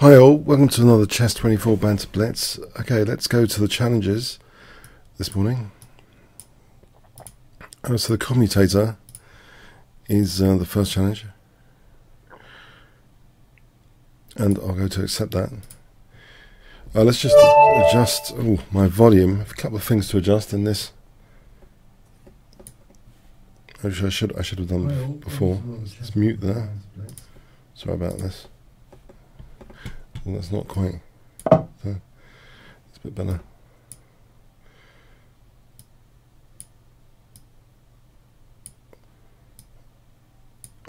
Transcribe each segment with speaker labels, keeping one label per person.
Speaker 1: Hi all, welcome to another chess24 Banter Blitz. Okay, let's go to the challenges this morning. So the commutator is the first challenge, and I'll go to accept that. Let's just adjust my volume. I have a couple of things to adjust in this, which I should have done before. Let's mute there. Sorry about this. Well, that's not quite there. It's a bit better.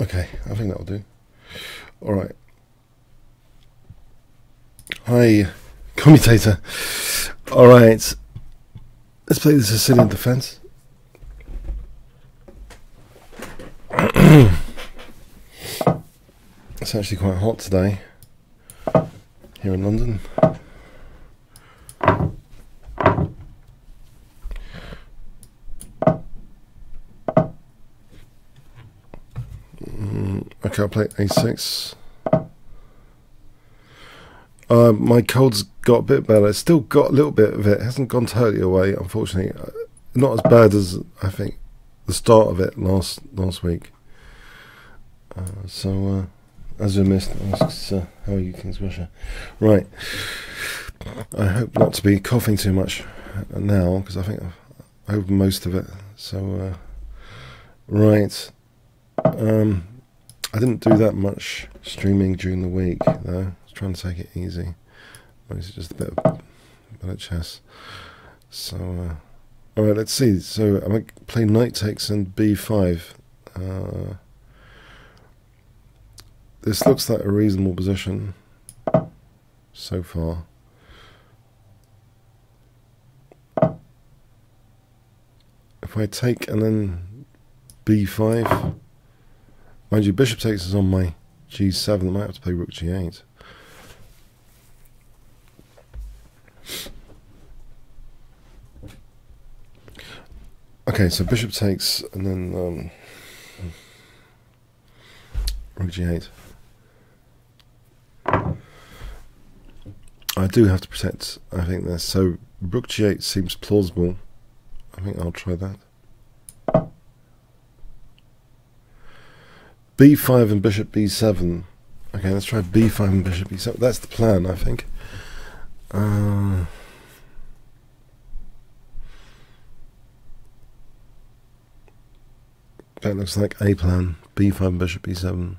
Speaker 1: Okay, I think that'll do. Alright. Hi, commutator. Alright. Let's play the Sicilian defense. It's actually quite hot today here in London. Okay, I'll play a6. My cold's got a bit better. It's still got a little bit of it. It hasn't gone totally away, unfortunately. Not as bad as I think the start of it last week. As I missed, asks, how are you, Kingscrusher? Right. I hope not to be coughing too much now, because I think I've over most of it. So, right. I didn't do that much streaming during the week, though. I was trying to take it easy. Mostly just a bit of chess. So, alright, let's see. So, I'm going to play knight takes and b5. This looks like a reasonable position so far. If I take and then b5, mind you, bishop takes is on my g7. I might have to play rook g8. Okay, so bishop takes and then rook g8. I do have to protect, I think, this. So rook g8 seems plausible. I think I'll try that. b5 and bishop b7. Okay, let's try b5 and bishop b7. That's the plan, I think. That looks like a plan. b5 and bishop b7.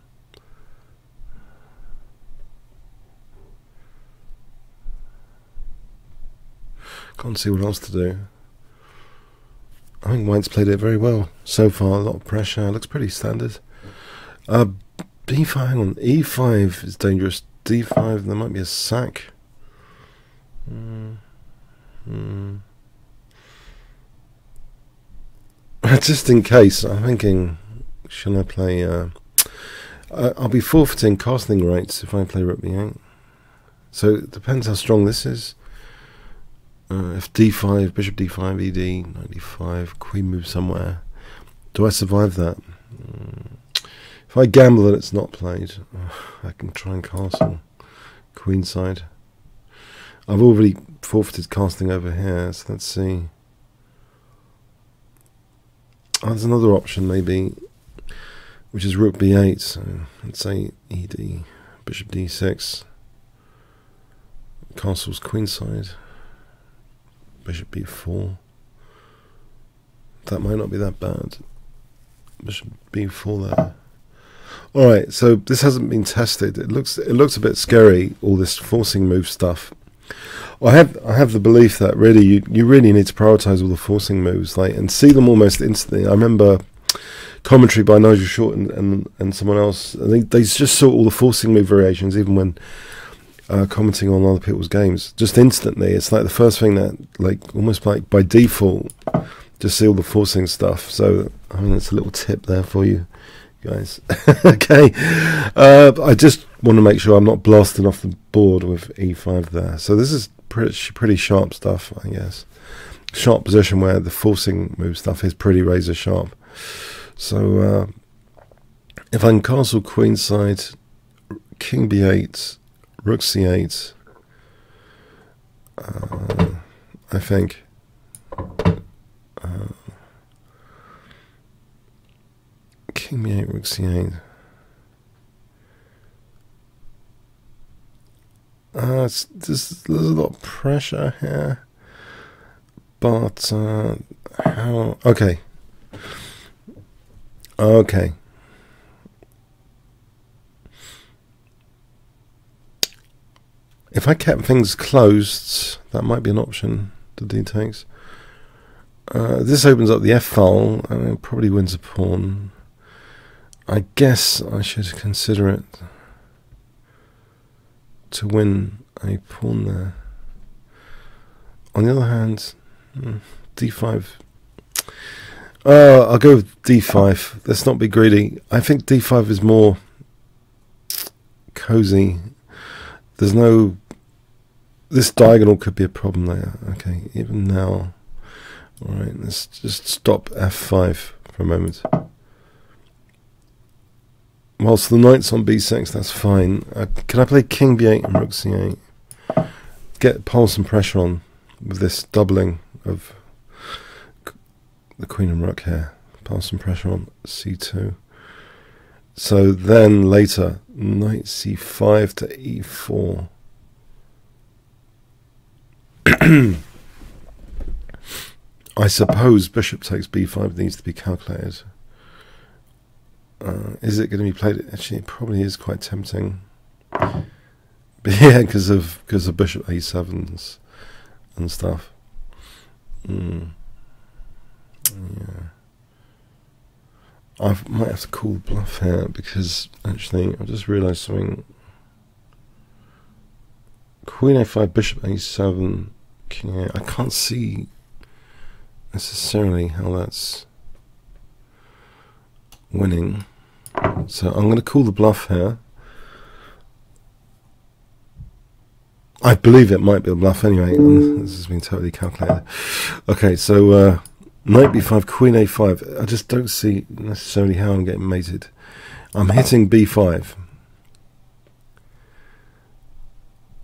Speaker 1: Can't see what else to do. I think White's played it very well so far. A lot of pressure. Looks pretty standard. B5, hang on. E5 is dangerous. D5, there might be a sack. Just in case, I'm thinking, shall I play... I'll be forfeiting casting rates if I play rook b8. So it depends how strong this is. If d5, bishop d5, ed, knight d5, queen moves somewhere. Do I survive that? If I gamble that it's not played, I can try and castle queenside. I've already forfeited casting over here, so let's see. Oh, there's another option maybe, which is rook b8. So let's say ed, bishop d6, castle's queenside. Bishop b4. That might not be that bad. Bishop b4 there. Alright, so this hasn't been tested. It looks a bit scary, all this forcing move stuff. I have the belief that really you really need to prioritize all the forcing moves, like, and see them almost instantly. I remember commentary by Nigel Short and someone else. I think they just saw all the forcing move variations even when commenting on other people's games, just instantly. It's like the first thing that, like, almost like by default, just see all the forcing stuff. So I mean, it's a little tip there for you guys. Okay, I just want to make sure I'm not blasting off the board with e5 there. So this is pretty sharp stuff, I guess. Sharp position where the forcing move stuff is pretty razor sharp. So if I can castle queenside, king b8, rook c8. I think. King b8, rook c8. There's a lot of pressure here, but how? Okay. If I kept things closed, that might be an option. The d takes. This opens up the f file, and it probably wins a pawn. I guess I should consider it to win a pawn there. On the other hand, d5. I'll go with d5. Let's not be greedy. I think d5 is more cozy. There's no... This diagonal could be a problem there. Okay, even now. Alright, let's just stop f5 for a moment. Whilst the knight's on b6, that's fine. Can I play king b8 and rook c8? Pile some pressure on with this doubling of the queen and rook here. Pile some pressure on c2. So then later, knight c5 to e4. I suppose bishop takes b5 needs to be calculated. Is it going to be played? Actually, it probably is quite tempting. But yeah, because of bishop a7s and stuff. Yeah, I might have to call bluff here because actually I just realised something. Queen a5, bishop a7, king a8. I can't see necessarily how that's winning. So I'm going to call the bluff here. I believe it might be a bluff anyway. This has been totally calculated. Okay, so knight b5, queen a5. I just don't see necessarily how I'm getting mated. I'm hitting b5.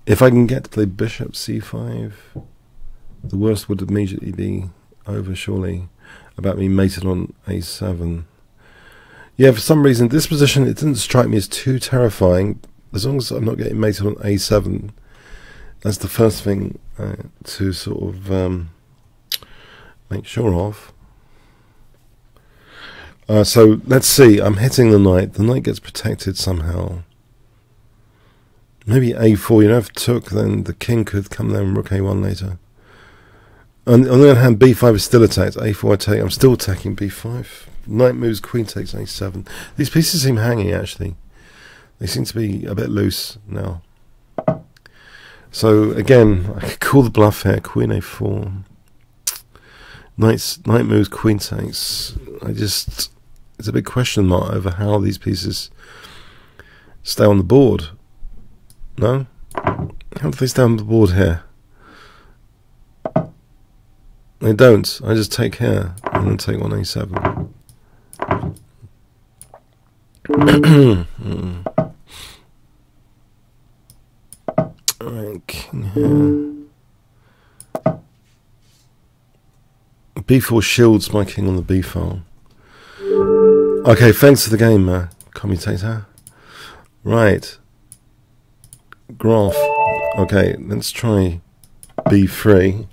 Speaker 1: If I can get to play bishop c5, the worst would immediately be over, surely, about me mated on a7. Yeah, for some reason, this position, it didn't strike me as too terrifying. As long as I'm not getting mated on a7, that's the first thing to sort of make sure of. So let's see, I'm hitting the knight. The knight gets protected somehow. Maybe a4, you know, if took, then the king could come there and rook a1 later. On the other hand, b5 is still attacked. a4 I take. I'm still attacking b5. Knight moves, queen takes a7. These pieces seem hanging, actually. They seem to be a bit loose now. So, again, I could call the bluff here. Queen a4. Knight moves, queen takes. It's a big question mark over how these pieces stay on the board. No? How do they stay on the board here? They don't. I just take here and then take on a7. Alright, king here. b4 shields my king on the b file. Okay, thanks for the game, commutator. Right. Graph. Okay, let's try b3.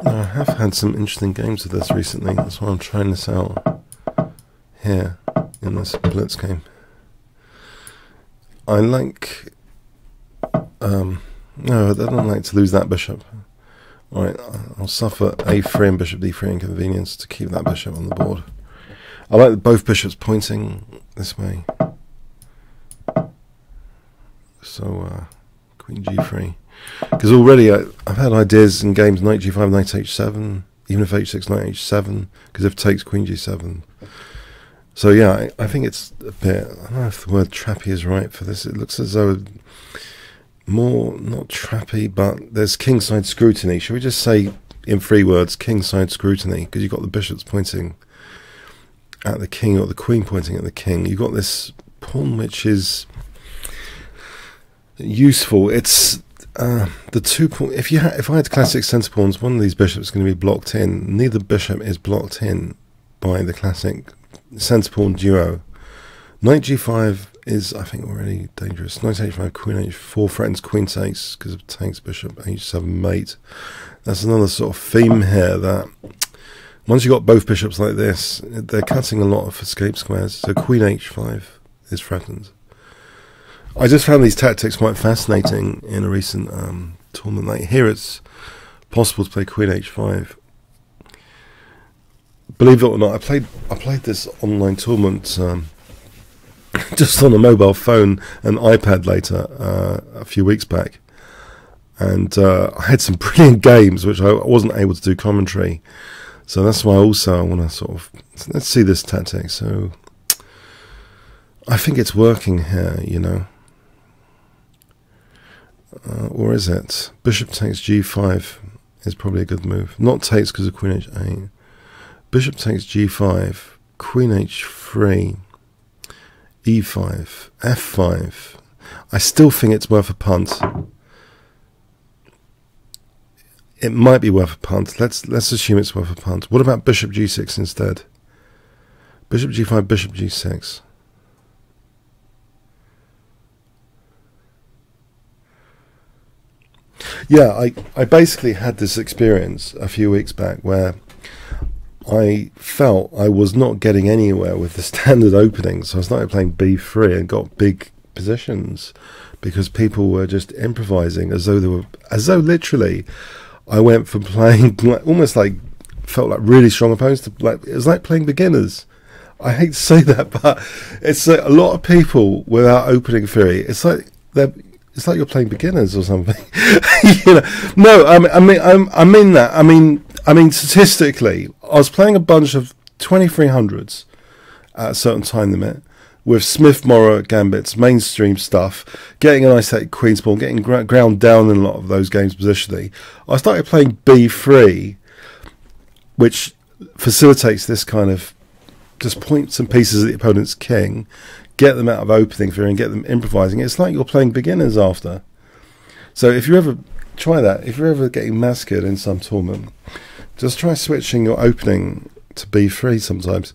Speaker 1: I have had some interesting games with this recently. That's why I'm trying this out here in this blitz game. I like... no, I don't like to lose that bishop. Alright, I'll suffer a3 and bishop d3 inconvenience to keep that bishop on the board. I like both bishops pointing this way. So, queen g3. Because already I've had ideas in games knight g5, knight h7, even if h6, knight h7, because if takes queen g7. So yeah, I think it's a bit, I don't know if the word trappy is right for this. It looks as though more, not trappy, but there's kingside scrutiny. Should we just say in 3 words, kingside scrutiny, because you've got the bishops pointing at the king or the queen pointing at the king. You've got this pawn which is useful. It's the 2 pawn. If I had classic centre pawns, one of these bishops is going to be blocked in. Neither bishop is blocked in by the classic centre pawn duo. Knight g5 is, I think, already dangerous. Knight h5, queen h4 threatens queen takes because of takes, bishop h7 mate. That's another sort of theme here, that once you've got both bishops like this, they're cutting a lot of escape squares. So queen h5 is threatened. I just found these tactics quite fascinating in a recent tournament. Like here, it's possible to play queen h5. Believe it or not, I played this online tournament just on a mobile phone and iPad later a few weeks back, and I had some brilliant games which I wasn't able to do commentary. So that's why also I want to sort of, let's see this tactic. So I think it's working here, you know. Or is it? Bishop takes g5 is probably a good move. Not takes because of queen h8. Bishop takes g5, queen h3, e5, f5. I still think it's worth a punt. It might be worth a punt. Let's assume it's worth a punt. What about bishop g6 instead? Bishop g5, bishop g6. Yeah, I basically had this experience a few weeks back where I felt I was not getting anywhere with the standard opening, so I started playing b3 and got big positions because people were just improvising as though literally I went from playing almost like, felt like really strong opponents to like, it was like playing beginners. I hate to say that, but it's like a lot of people without opening theory. It's like you're playing beginners or something. You know, no, I mean that. I mean statistically, I was playing a bunch of 2300s at a certain time limit with Smith-Morrow gambits, mainstream stuff, getting a nice queen's pawn, getting ground down in a lot of those games positionally. I started playing b3, which facilitates this kind of just point some pieces at the opponent's king, get them out of opening theory and get them improvising. It's like you're playing beginners after. So if you ever try that, if you're ever getting massacred in some tournament, just try switching your opening to b3 sometimes.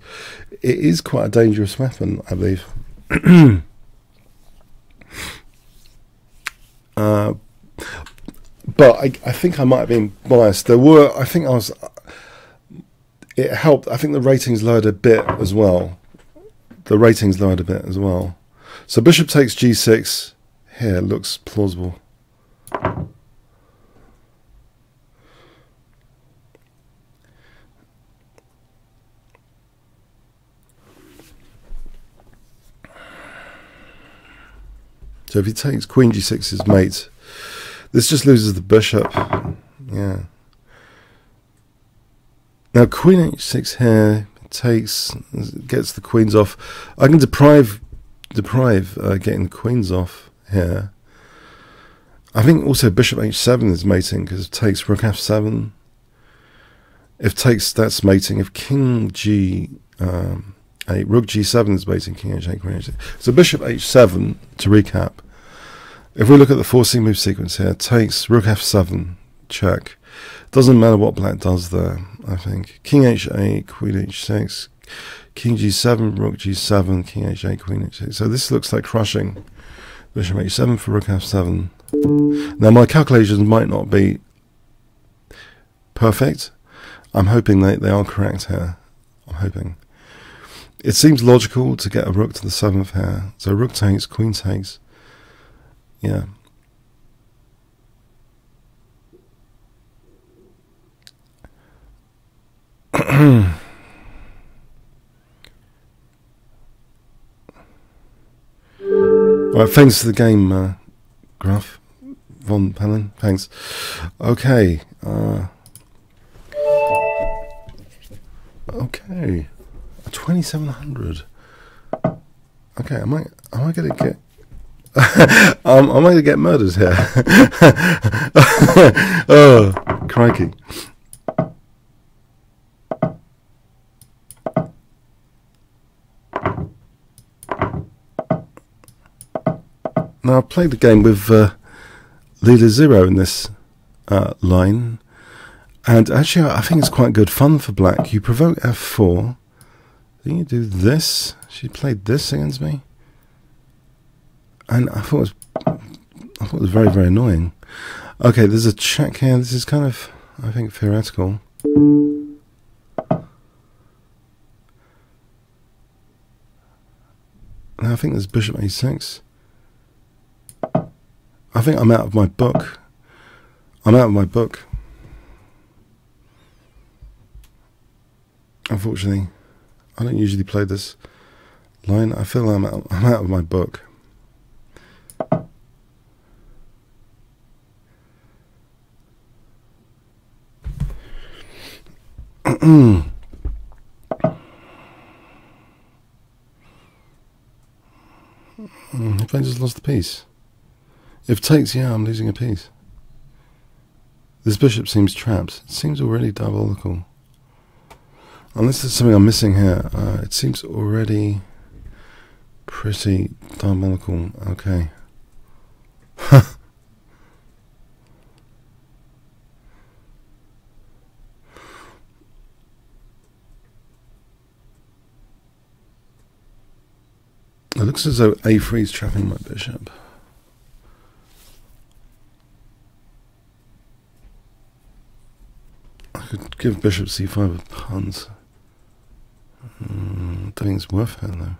Speaker 1: It is quite a dangerous weapon, I believe. But I think I might have been biased. It helped. I think the ratings lowered a bit as well. So bishop takes g6 here looks plausible. So if he takes queen g6 is mate, this just loses the bishop. Yeah. Now queen h6 here gets the queens off. I can deprive getting the queens off here. I think also bishop h7 is mating because it takes rook f7. If takes, that's mating. If king g8, rook g7 is mating, king h8, queen h6. So bishop h7, to recap, if we look at the forcing move sequence here, takes rook f7, check. Doesn't matter what black does there, I think. King h8, queen h6, king g7, rook g7, king h8, queen h6. So this looks like crushing. Bishop h7 for rook f7. Now my calculations might not be perfect. I'm hoping they are correct here. I'm hoping. It seems logical to get a rook to the 7th here. So rook takes, queen takes. Yeah. Right, thanks for the game, Graf von Pellen. Thanks. Okay. Okay. 2700. Okay, am I gonna get am I gonna get murdered here? Oh, crikey. Now I've played the game with leader 0 in this line, and actually I think it's quite good fun for black. You provoke f4, then you do this. She played this against me, and I thought it was very, very annoying. Okay, there's a check here. This is kind of, I think, theoretical. Now I think there's bishop a6. I think I'm out of my book. I'm out of my book. Unfortunately, I don't usually play this line. I feel I'm out of my book. If I just lost the piece. If takes, yeah, I'm losing a piece. This bishop seems trapped. It seems already diabolical. Unless there's something I'm missing here. It seems already pretty diabolical. Okay. It looks as though a3 is trapping my bishop. I could give bishop c5 with puns. I don't think it's worth it though.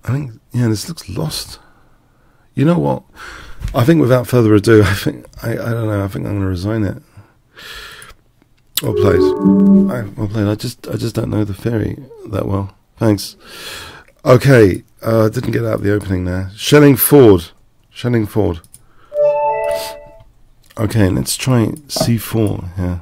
Speaker 1: I think, yeah, this looks lost. You know what? I think without further ado, I don't know, I think I'm going to resign it. Well played. Well played. I just don't know the theory that well. Thanks. Okay, didn't get out of the opening there. Shelling forward. Okay, let's try c4 here.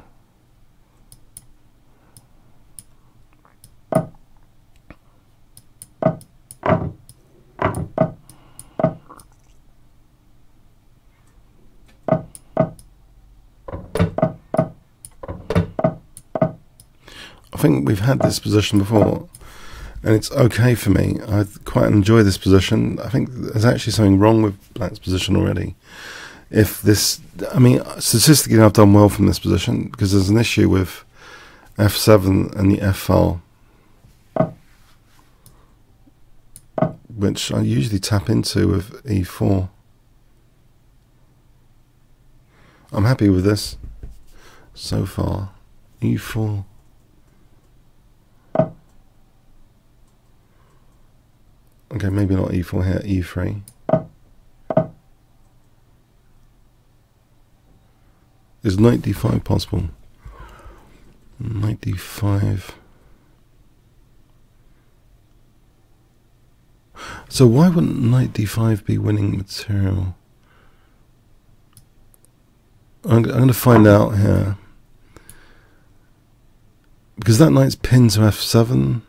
Speaker 1: I think we've had this position before, and it's okay for me. I quite enjoy this position. I think there's actually something wrong with black's position already. If this, I mean, statistically I've done well from this position, because there's an issue with f7 and the f file, which I usually tap into with e4. I'm happy with this so far. e4. Okay, maybe not e4 here, e3. Is knight d5 possible? Knight d5. So why wouldn't knight d5 be winning material? I'm going to find out here. Because that knight's pinned to f7.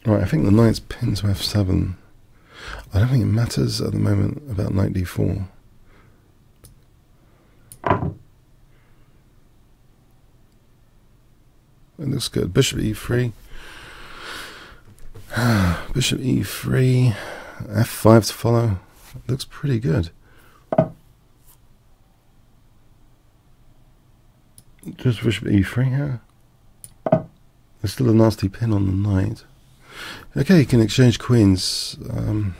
Speaker 1: Right, I think the knight's pinned to f7. I don't think it matters at the moment about knight d4. It looks good. Bishop e3. Bishop e3. f5 to follow. It looks pretty good. Just bishop e3 here. There's still a nasty pin on the knight. Okay, you can exchange queens. I'm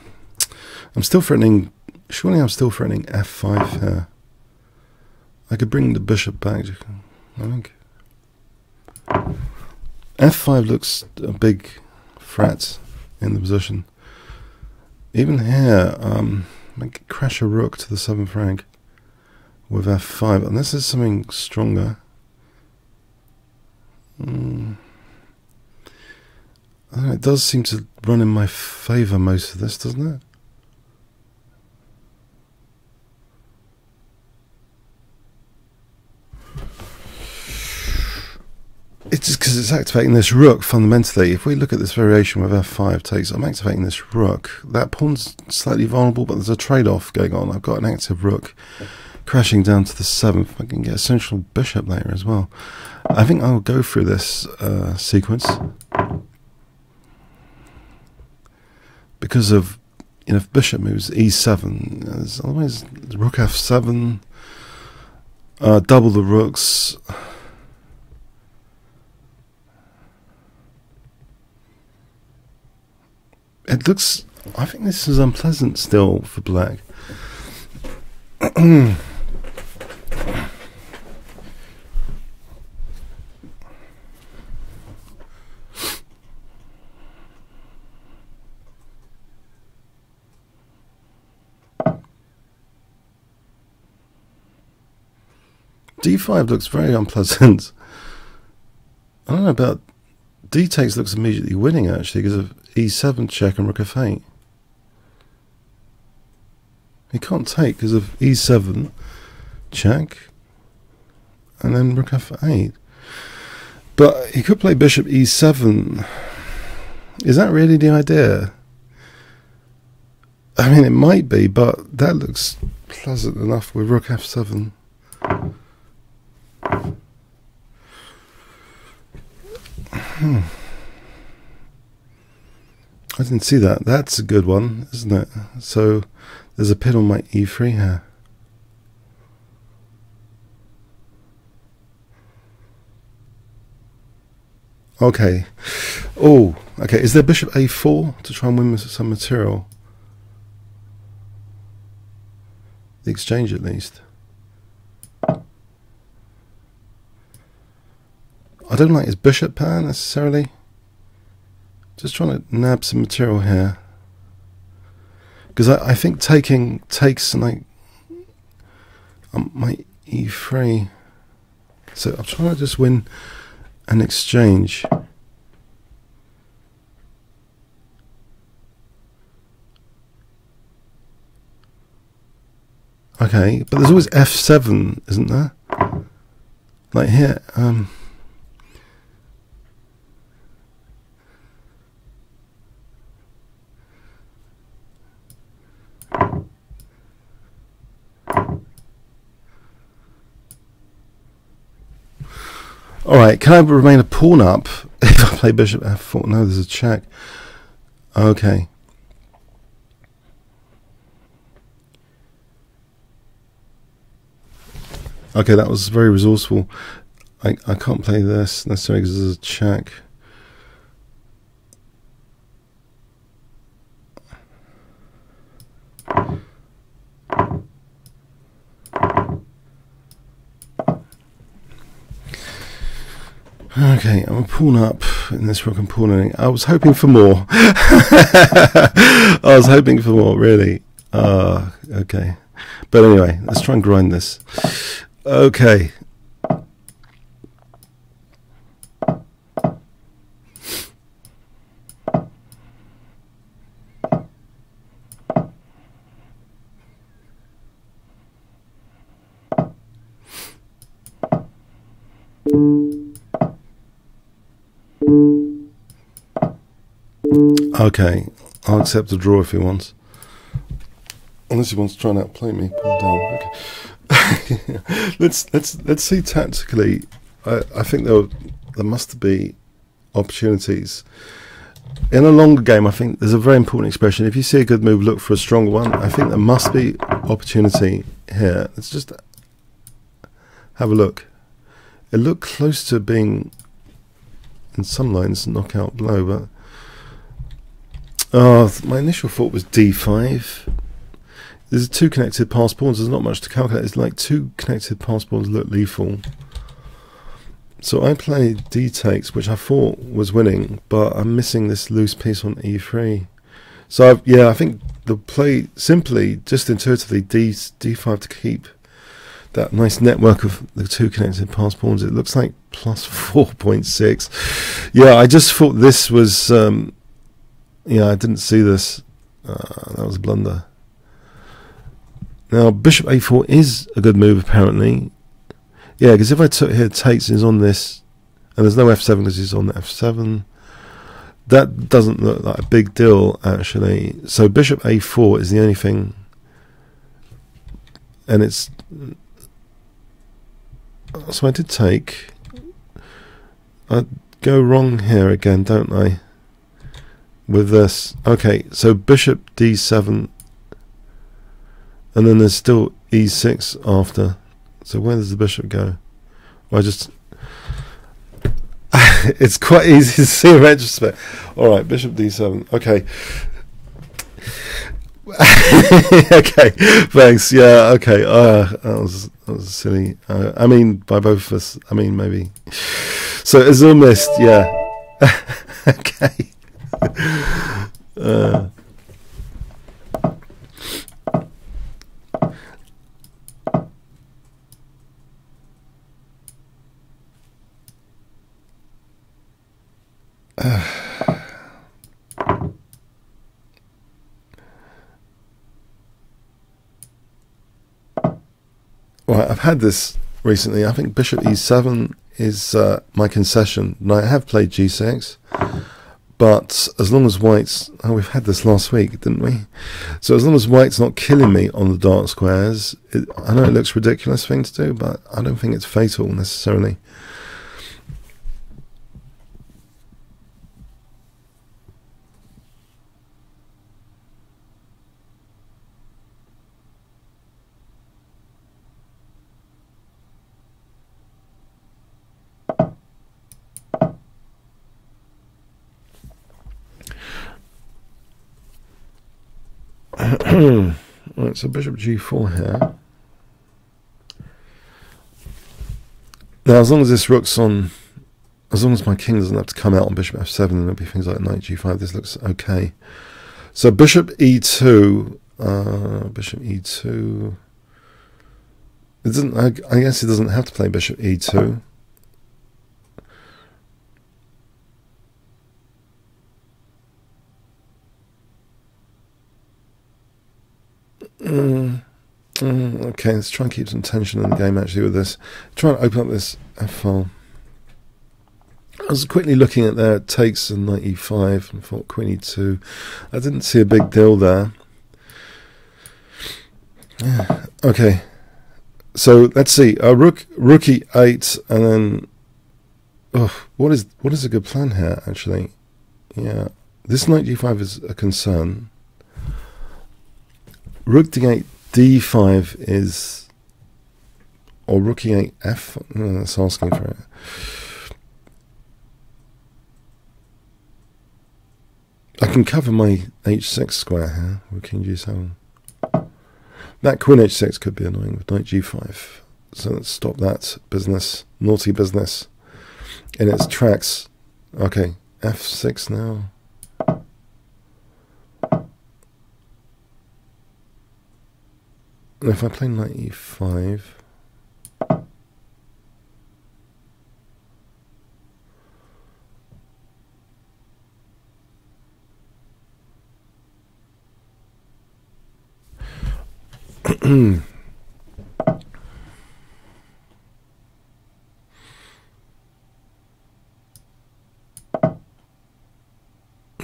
Speaker 1: still threatening. Surely I'm still threatening f5 here. I could bring the bishop back, I think. f5 looks a big threat in the position. Even here, I could crash a rook to the 7th rank with f5, unless there's something stronger. I don't know, it does seem to run in my favour, most of this, doesn't it? just activating this rook fundamentally. If we look at this variation with f5 takes, I'm activating this rook. That pawn's slightly vulnerable, but there's a trade-off going on. I've got an active rook crashing down to the 7th. I can get a central bishop later as well. I think I'll go through this sequence because of, you know, if bishop moves e7, there's always rook f7, double the rooks. It looks, I think this is unpleasant still for black. D5 looks very unpleasant. I don't know about D takes looks immediately winning actually because of E7 check and rook f8. He can't take because of E7 check and then rook f8. But he could play bishop E7. Is that really the idea? I mean, it might be, but that looks pleasant enough with rook f7. I didn't see that. That's a good one, isn't it? So there's a pin on my e3 here. Okay. Oh, okay. Is there bishop a4 to try and win some material? The exchange, at least. I don't like his bishop pair necessarily. Just trying to nab some material here. Because I think taking takes like my e3. So I'm trying to just win an exchange. Okay, but there's always f7, isn't there? Like here, alright, can I remain a pawn up if I play bishop f4? No, there's a check. Okay. Okay, that was very resourceful. I can't play this necessarily because there's a check. Okay, I'm a pawn up in this rook and pawning. I was hoping for more. I was hoping for more, really. Okay. But anyway, let's try and grind this. Okay. Okay, I'll accept a draw if he wants. Unless he wants to try and outplay me. Put him down. Okay. let's see tactically. I think there must be opportunities. In a longer game, I think there's a very important expression. If you see a good move, look for a stronger one. I think there must be opportunity here. Let's just have a look. It looked close to being, in some lines, knockout blow, but my initial thought was d5. There's two connected passed pawns. There's not much to calculate. It's like two connected passed pawns look lethal. So I played d takes, which I thought was winning, but I'm missing this loose piece on e3. So yeah, I think the play simply, just intuitively, d5 to keep that nice network of the two connected passed pawns. It looks like plus 4.6. Yeah, I just thought this was. Yeah, I didn't see this. That was a blunder. Now, bishop a4 is a good move, apparently. Yeah, because if I took here takes is on this, And there's no f7 because he's on the f7. That doesn't look like a big deal, actually. So bishop a4 is the only thing. And it's... So I did take... I go wrong here again, don't I? With this. Okay, so bishop d7. And then there's still e6 after. So where does the bishop go? Well, I just... It's quite easy to see in retrospect. Alright, bishop d7. Okay. Okay, thanks. Yeah, okay. That was silly. I mean, by both of us. I mean, maybe. So Azul missed. Yeah. Okay. Right, I've had this recently. I think bishop e7 is my concession. Now, I have played g6, but as long as white's... Oh, we've had this last week, didn't we? So as long as white's not killing me on the dark squares, I know it looks a ridiculous thing to do, but I don't think it's fatal necessarily. Right, so bishop g4 here. Now, as long as this rook's on, as long as my king doesn't have to come out on bishop f7, and there'll be things like knight g5, this looks okay. So bishop e2, bishop e2. It doesn't. I guess it doesn't have to play bishop e2. Okay, let's try and keep some tension in the game actually with this. Try and open up this f file. I was quickly looking at their takes and knight e5 and thought queen e2. I didn't see a big deal there. Yeah. Okay, so let's see. Rook e8, and then what is a good plan here actually? Yeah, this knight g5 is a concern. Rook d8 d5 is, or rook e8 f. No, that's asking for it. I can cover my h6 square here with king g7. That queen h6 could be annoying with knight g5. So let's stop that business, naughty business, in its tracks. Okay, f6 now. And if I play knight e5,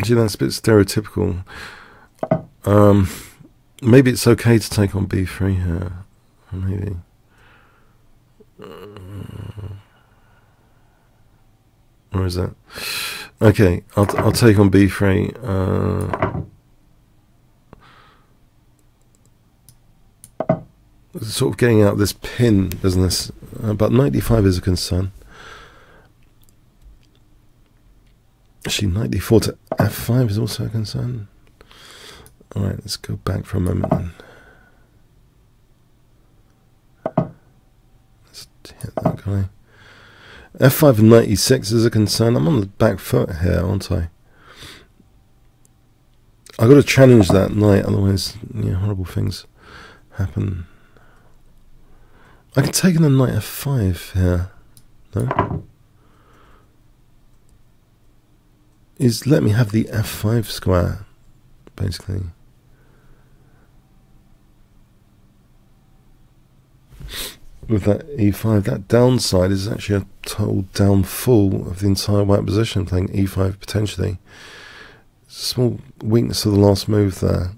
Speaker 1: see, that's a bit stereotypical. Maybe it's okay to take on b3 here. Maybe. Or is that? Okay, I'll take on b3. Sort of getting out this pin business, but knight d5 is a concern. Actually, knight d4 to f5 is also a concern. Alright, let's go back for a moment then. Let's hit that guy. f5 and knight e6 is a concern. I'm on the back foot here, aren't I? I've got to challenge that knight, otherwise, yeah, horrible things happen. I can take in the knight f5 here. No? Let me have the f5 square, basically. with that e5. That downside is actually a total downfall of the entire white position, playing e5 potentially. Small weakness of the last move there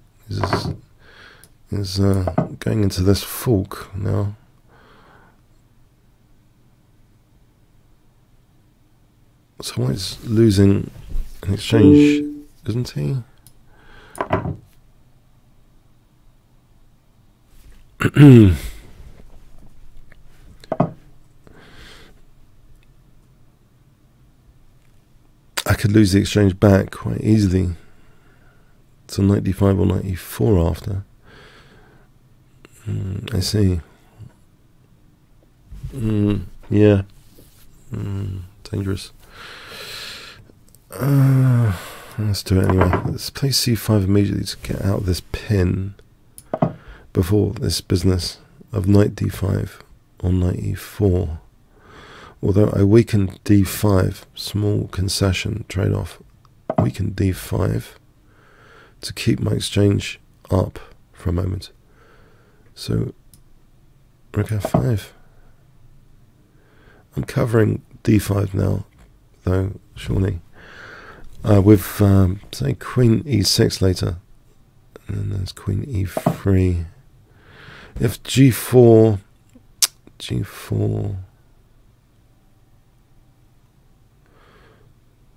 Speaker 1: is going into this fork now. So white's losing an exchange, isn't he? I could lose the exchange back quite easily to knight d5 or knight e4 after. I see. Yeah. Dangerous. Let's do it anyway. Let's play c5 immediately to get out of this pin before this business of knight d5 or knight e4. Although I weakened d5, small concession trade-off, weakened d5 to keep my exchange up for a moment. So, rook f5. I'm covering d5 now, though, surely. With, say, queen e6 later. And then there's queen e3. If g4...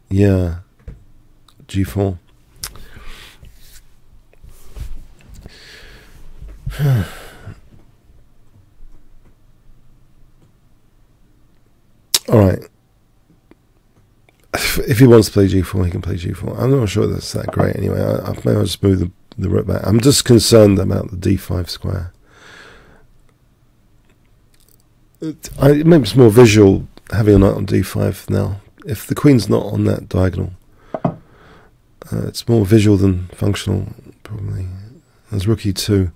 Speaker 1: Yeah, g4. Alright. If he wants to play g4, he can play g4. I'm not sure that's that great anyway. Maybe I'll just move the rook back. I'm just concerned about the d5 square. It makes more visual having a knight on d5 now. If the queen's not on that diagonal, it's more visual than functional, probably. There's rook e2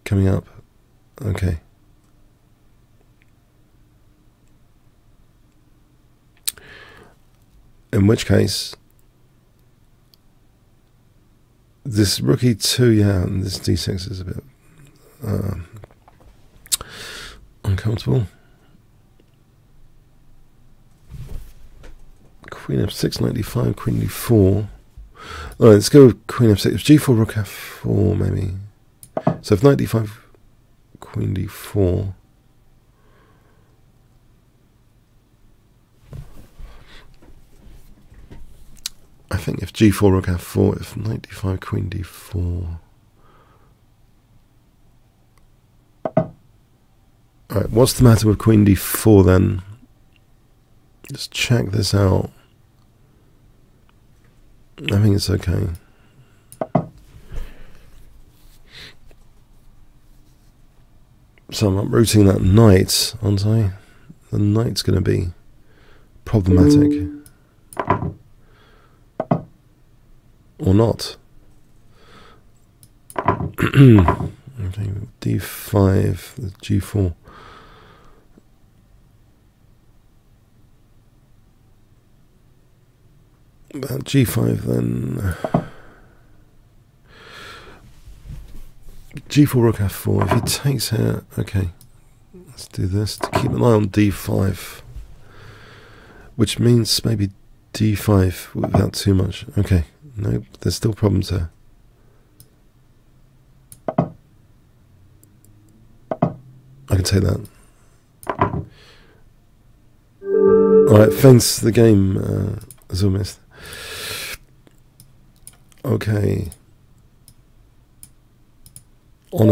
Speaker 1: coming up. Okay. In which case, this rook e2, yeah, and this d6 is a bit uncomfortable. Queen f6, knight d5, queen d4. Alright, let's go with queen f6. G4, rook f4, maybe. So if knight d5, queen d4. I think if g4, rook f4, if knight d5, queen d4. Alright, what's the matter with queen d4 then? Let's check this out. I think it's okay. So I'm uprooting that knight, aren't I? The knight's going to be problematic. Or not. Okay, d5, g4. About g5 then. g4, rook f4. If he takes here, okay. Let's do this to keep an eye on d5. Which means maybe d5 without too much. Okay, no, there's still problems there. I can take that. Alright, fence the game, as almost. Okay. On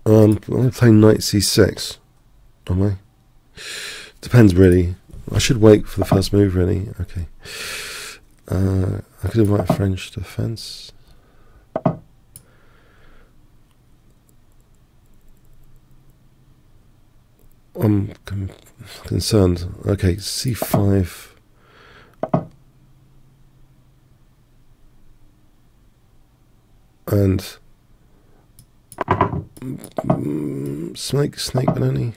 Speaker 1: I'm going to play knight c6. Am I? Depends really. I should wait for the first move really. Okay. I could invite French defense. I'm concerned. Okay, c5. And snake, Benoni.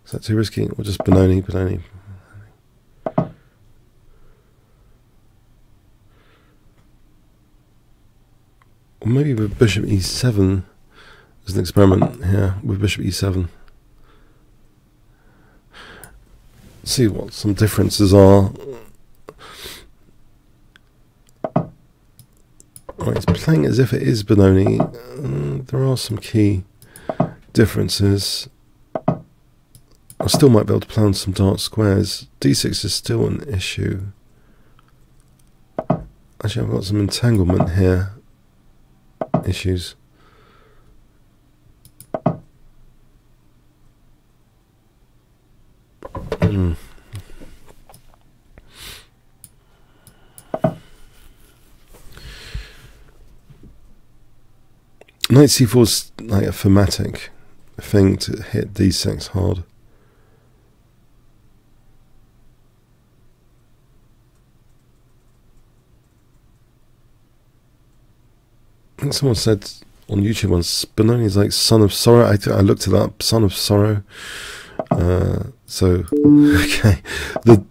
Speaker 1: Is that too risky? Or just Benoni? maybe with bishop e7 as an experiment here, with bishop e7. See what some differences are. Right, it's playing as if it is Benoni. There are some key differences. I still might be able to play on some dark squares. d6 is still an issue. Actually, I've got some entanglement here. Issues. Knight c4 is like a thematic thing to hit d6 hard. I think someone said on YouTube once, Benoni is like son of sorrow. I looked it up, son of sorrow. So, okay.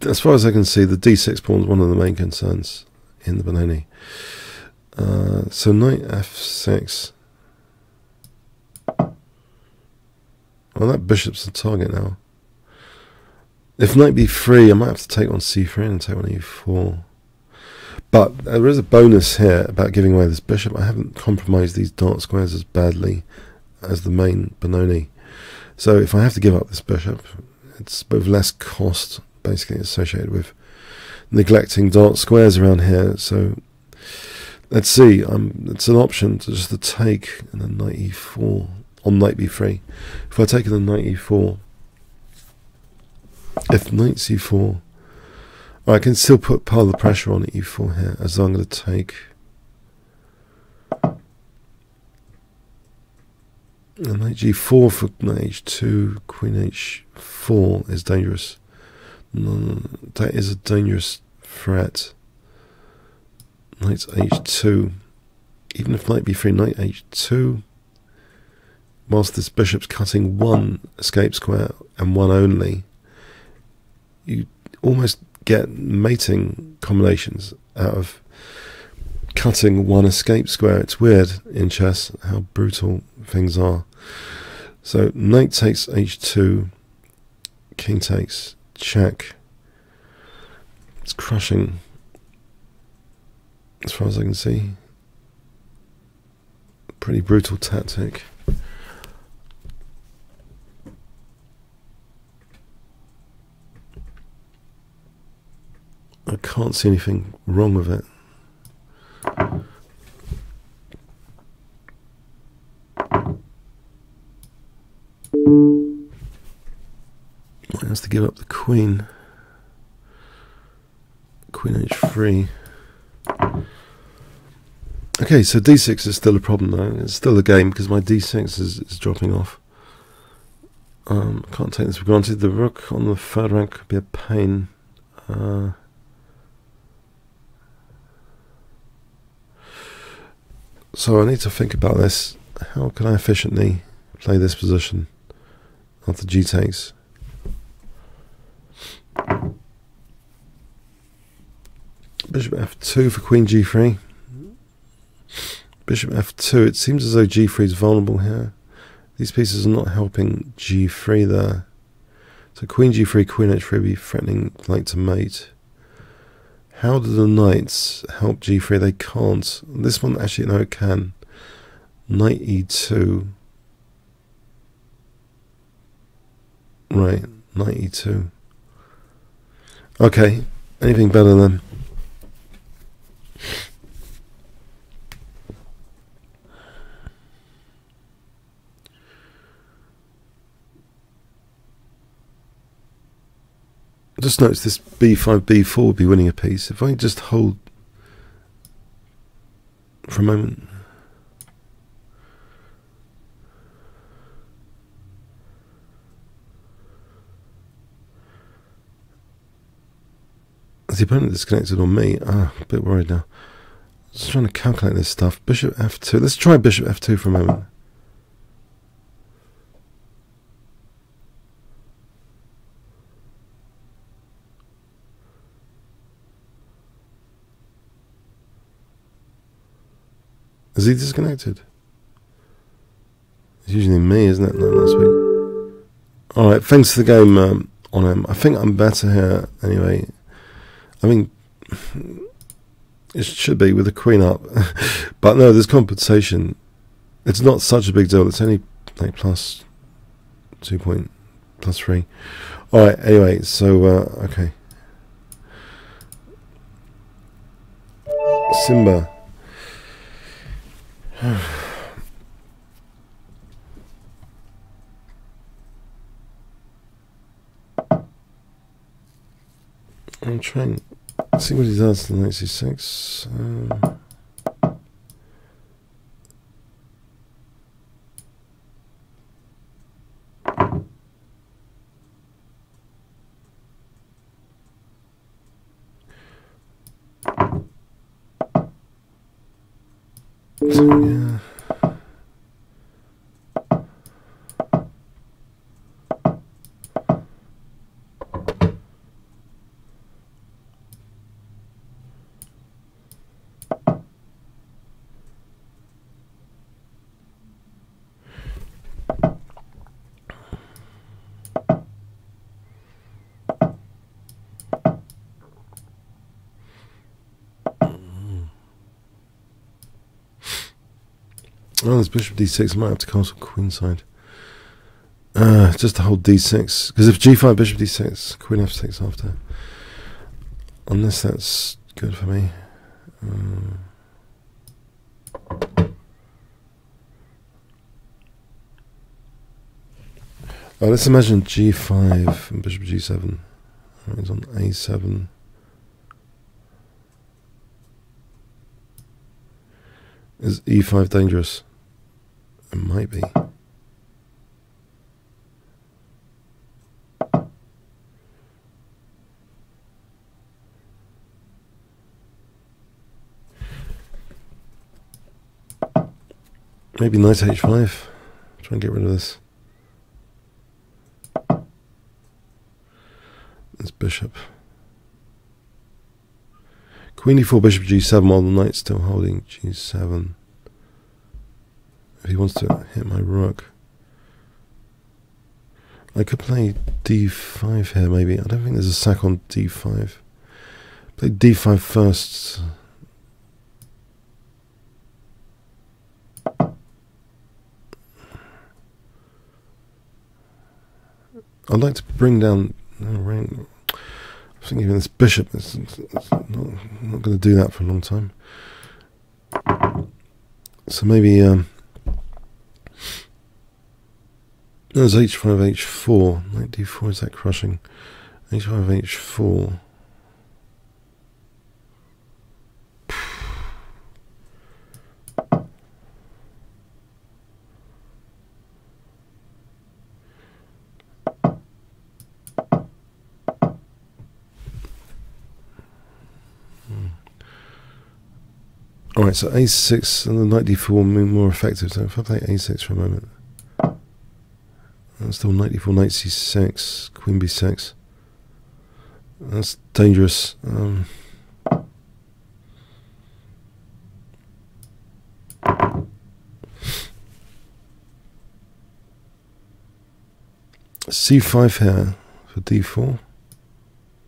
Speaker 1: As far as I can see, the d6 pawn is one of the main concerns in the Benoni. So knight f6. Well, that bishop's the target now. If knight b3, I might have to take on c3 and take on e4. But there is a bonus here about giving away this bishop. I haven't compromised these dark squares as badly as the main Benoni. So if I have to give up this bishop, it's with less cost basically associated with neglecting dark squares around here. So let's see. It's an option to just to take and then knight e4 on knight b3. If I take and then knight e4, if knight c4, I can still put part of the pressure on e4 here, as though I'm going to take. And knight g4 for knight h2, queen h4 is dangerous. No, that is a dangerous threat. Knight h2. Even if knight b3, knight h2, whilst this bishop's cutting one escape square and one only, you almost get mating combinations out of cutting one escape square. It's weird in chess how brutal things are. So knight takes h2, king takes, check. It's crushing as far as I can see. Pretty brutal tactic. I can't see anything wrong with it. Might have to give up the queen. Queen h3. Okay, so d6 is still a problem though. It's still a game because my d6 is dropping off. I can't take this for granted. The rook on the third rank could be a pain. So I need to think about this. How can I efficiently play this position after g takes? Bishop f2 for queen g3. Bishop f2. It seems as though g3 is vulnerable here. These pieces are not helping g3 there. So queen g3, queen h3 would be threatening like to mate. How do the knights help g3? They can't. This one actually, no, it can. Knight e2. Right, knight e2. Okay, anything better then? Just notice this b5, b4 would be winning a piece. If I just hold for a moment. Is the opponent disconnected on me? Ah, a bit worried now. Just trying to calculate this stuff. Bishop f2. Let's try bishop f2 for a moment. Is he disconnected? It's usually me, isn't it? Like last week. Alright, thanks for the game on him. I think I'm better here anyway. I mean, it should be with the queen up. But no, there's compensation. It's not such a big deal. It's only like plus 2 point, plus 3. Alright, anyway, so, okay. Simba. I'm trying to see what he does to the knight c6. So, yeah. Oh, there's bishop d6. I might have to castle queenside. Just to hold d6. Because if g5, bishop d6, queen f6 after. Unless that's good for me. Let's imagine g5 and bishop g7. It's on a7. Is e5 dangerous? It might be. Maybe knight h5. Try and get rid of this. This bishop. Queen e4, bishop g7 while the knight's still holding g7. If he wants to hit my rook. I could play d5 here maybe. I don't think there's a sack on d5. Play d5 first. I'd like to bring down... I'm thinking this bishop. It's not going to do that for a long time. So maybe... there's h5, h4. Knight d4, is that crushing? h5, h4. Alright, so a6 and the knight d4 will be more effective. So if I play a6 for a moment. And still knight d4, knight c6, queen b6. That's dangerous. c5 here for d4.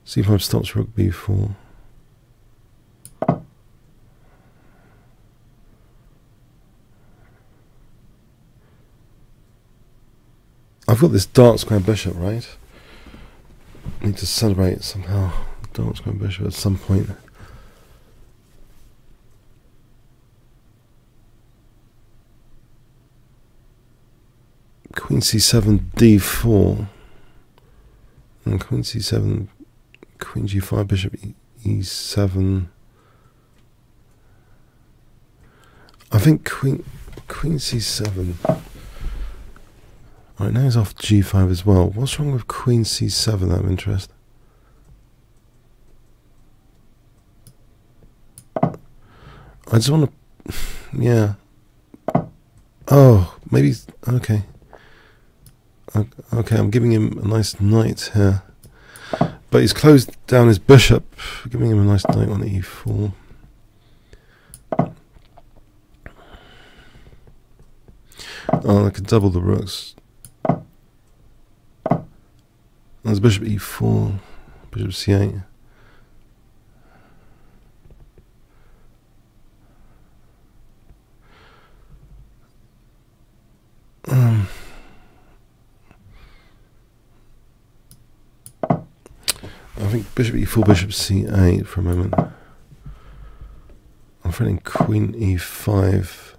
Speaker 1: c5 stops rook b4. I've got this dark square bishop, right? I need to celebrate somehow dark square bishop at some point. Queen c7, d4. And queen c7, queen g5, bishop e7. I think queen c7. Right, now he's off g5 as well. What's wrong with queen c7 out of interest? I just want to... Yeah. Oh, maybe... Okay. Okay, I'm giving him a nice knight here. But he's closed down his bishop. Giving him a nice knight on e4. Oh, I could double the rooks. There's bishop e4, bishop c8. I think bishop e4, bishop c8 for a moment. I'm threatening queen e5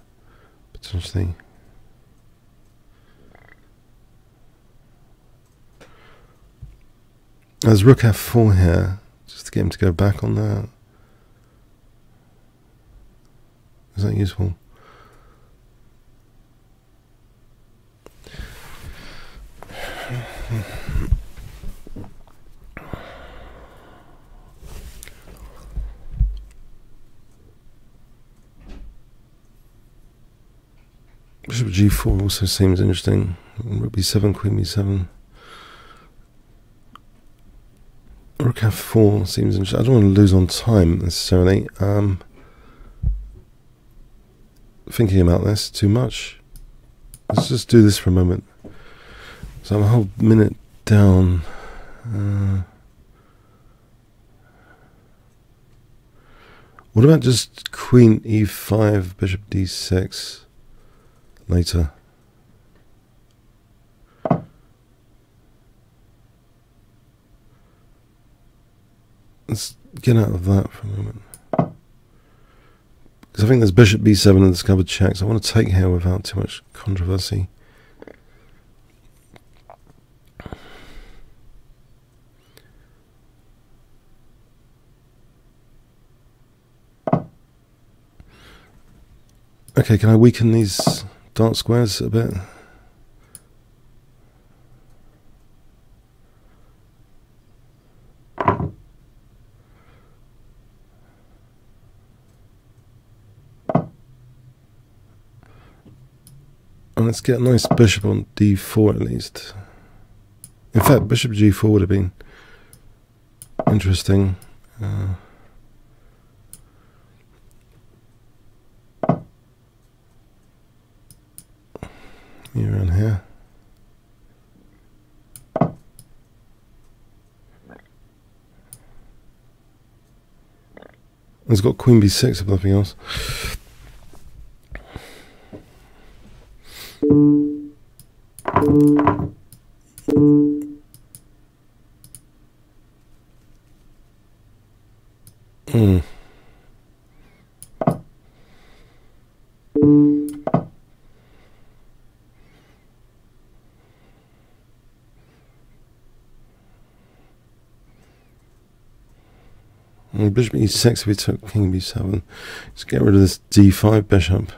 Speaker 1: potentially. There's rook f4 here, just to get him to go back on that. Is that useful? Bishop g4 also seems interesting. Rook b7, queen b7. Rook f4 seems interesting. I don't want to lose on time necessarily. Thinking about this too much. Let's just do this for a moment. So I'm a whole minute down. What about just queen e5, bishop d6 later? Let's get out of that for a moment. Because I think there's bishop b7 and discovered checks. I want to take here without too much controversy. Okay, can I weaken these dark squares a bit? And let's get a nice bishop on d4 at least. In fact, bishop g4 would have been interesting. Around here. It's got queen b6 if nothing else. Bishop e6 if we took king b7. Let's get rid of this d5 bishop.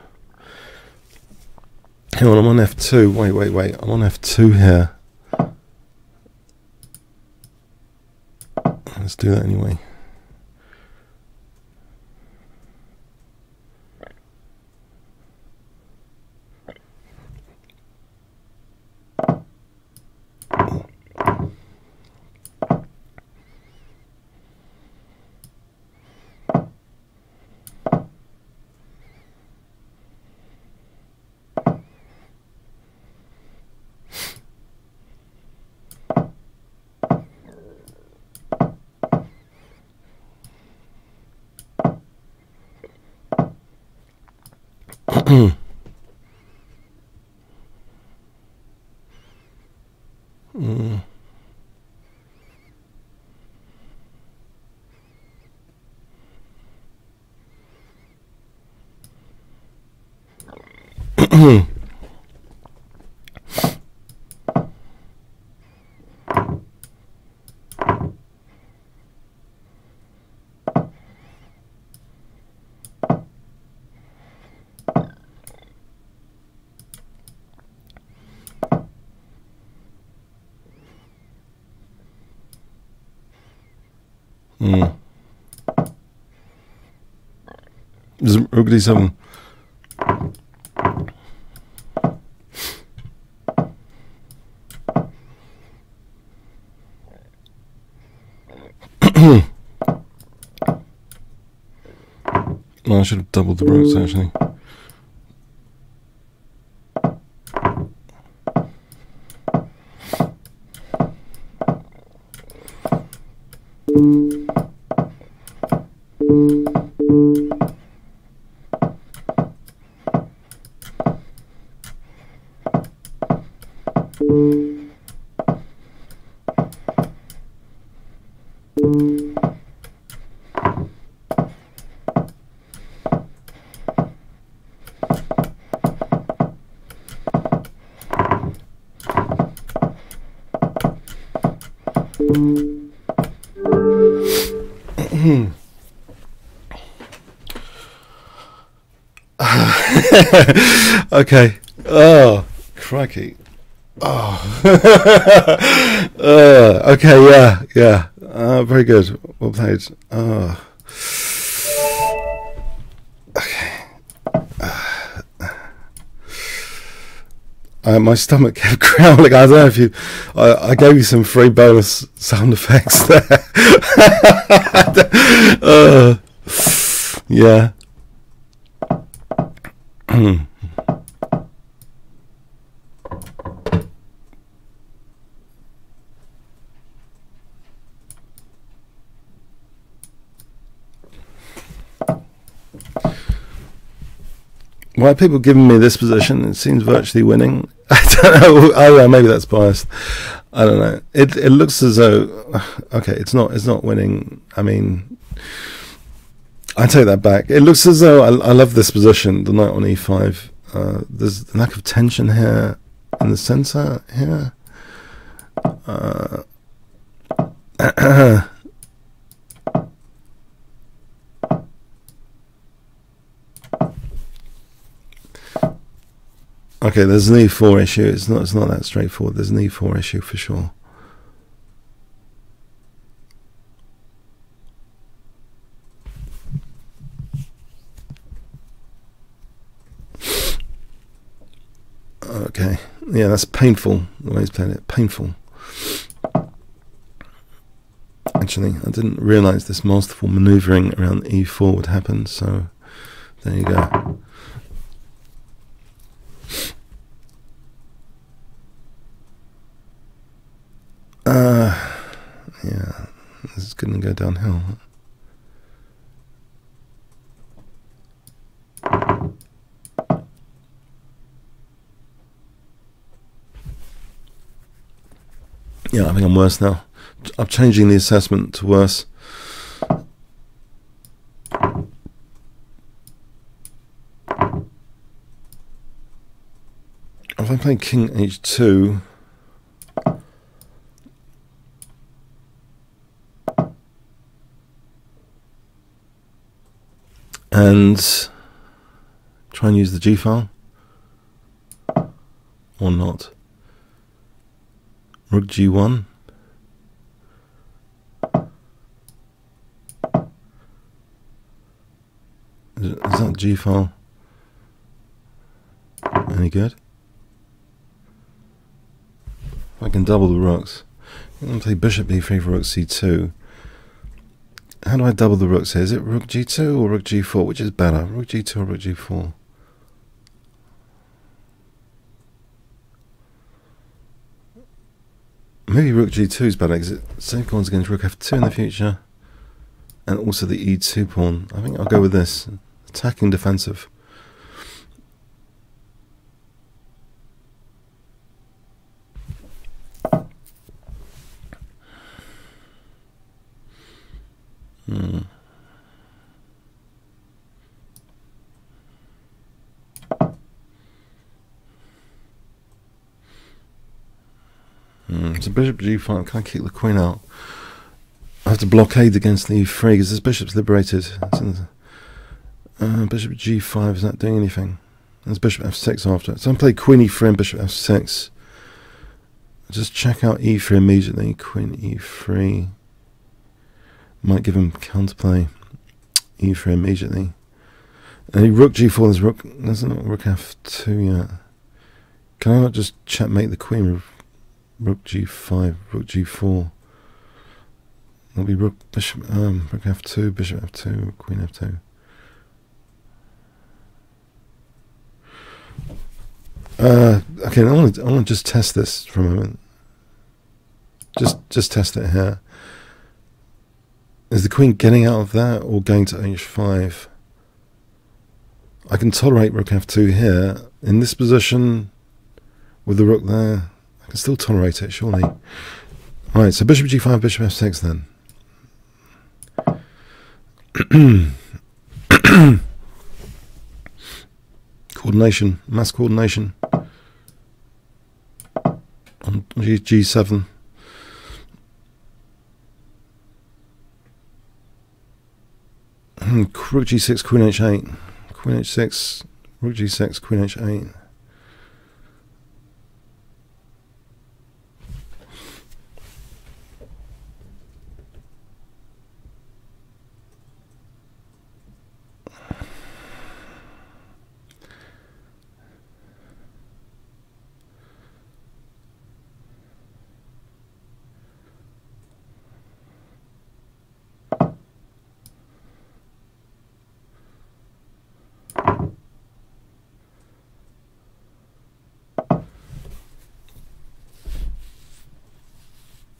Speaker 1: Hang on, I'm on f2. Wait. I'm on f2 here. Let's do that anyway. Rook d7. No, I should have doubled the rooks actually. Okay. Oh, crikey. Oh. Okay, yeah. Very good. Well played. Okay. My stomach kept growling. I don't know if you... I gave you some free bonus sound effects there. Yeah. Why are people giving me this position? It seems virtually winning. I don't know. Oh, yeah, maybe that's biased. I don't know. It looks as though... Okay, it's not winning. I mean, I take that back. It looks as though I love this position, the knight on e5. There's a lack of tension here in the center here. Okay, there's an e4 issue. It's not that straightforward. There's an e4 issue for sure. Okay, yeah, that's painful the way he's playing it. Painful. Actually, I didn't realize this masterful maneuvering around e4 would happen, so there you go. Yeah, this is going to go downhill. Yeah, I think I'm worse now. I'm changing the assessment to worse. If I play king h2, and try and use the G file, or not. Rook G1. Is that G file any good? If I can double the rooks. I'm going to play bishop b3 for rook c2. How do I double the rooks here? Is it rook g2 or rook g4? Which is better, rook g2 or rook g4? Maybe rook g2 is better because it safeguards against rook f2 in the future, and also the e2 pawn. I think I'll go with this. Attacking defensive. So bishop g5, can I kick the queen out? I have to blockade against the e3 because this bishop's liberated. Bishop g5 is not doing anything. There's bishop f6 after it. So I'm playing queen e3 and bishop f6. Just check out e3 immediately. Queen e3. Might give him counterplay. E3 immediately. And rook g4, there's not rook f2 yet. Can I not just checkmate the queen with rook g5, rook g4? It'll be rook f2, bishop f2, queen f2. Okay, I want to just test this for a moment. Just test it here. Is the queen getting out of there or going to h5? I can tolerate rook f2 here. In this position, with the rook there, I can still tolerate it, surely. Alright, so bishop g5, bishop f6 then. Coordination, mass coordination on g7. Rook g6, queen h8, queen h6, rook g6, queen h8.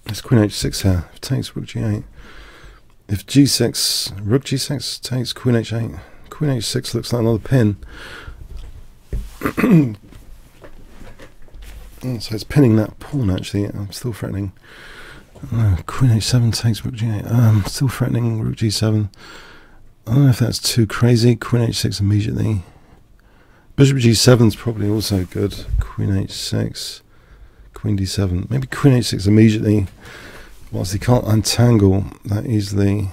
Speaker 1: It's queen h6 here. If it takes rook g8. If g6, rook g6 takes queen h8. Queen h6 looks like another pin. So it's pinning that pawn actually. I'm still threatening. Queen h7 takes rook g8. I'm still threatening rook g7. I don't know if that's too crazy. Queen h6 immediately. Bishop g7 is probably also good. Queen h6. Queen d7. Maybe queen h6 immediately, whilst he can't untangle that easily.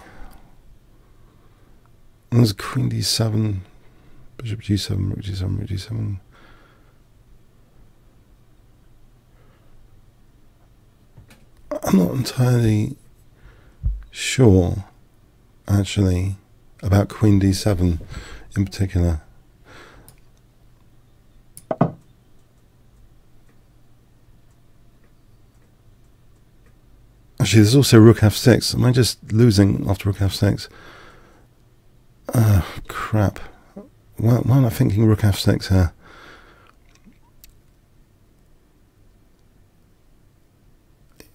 Speaker 1: And there's queen d7, bishop g7, rook g7, rook g7. I'm not entirely sure, actually, about queen d7 in particular. Actually, there's also rook f6. Am I just losing after rook f6? Crap. Why am I thinking rook f6 here?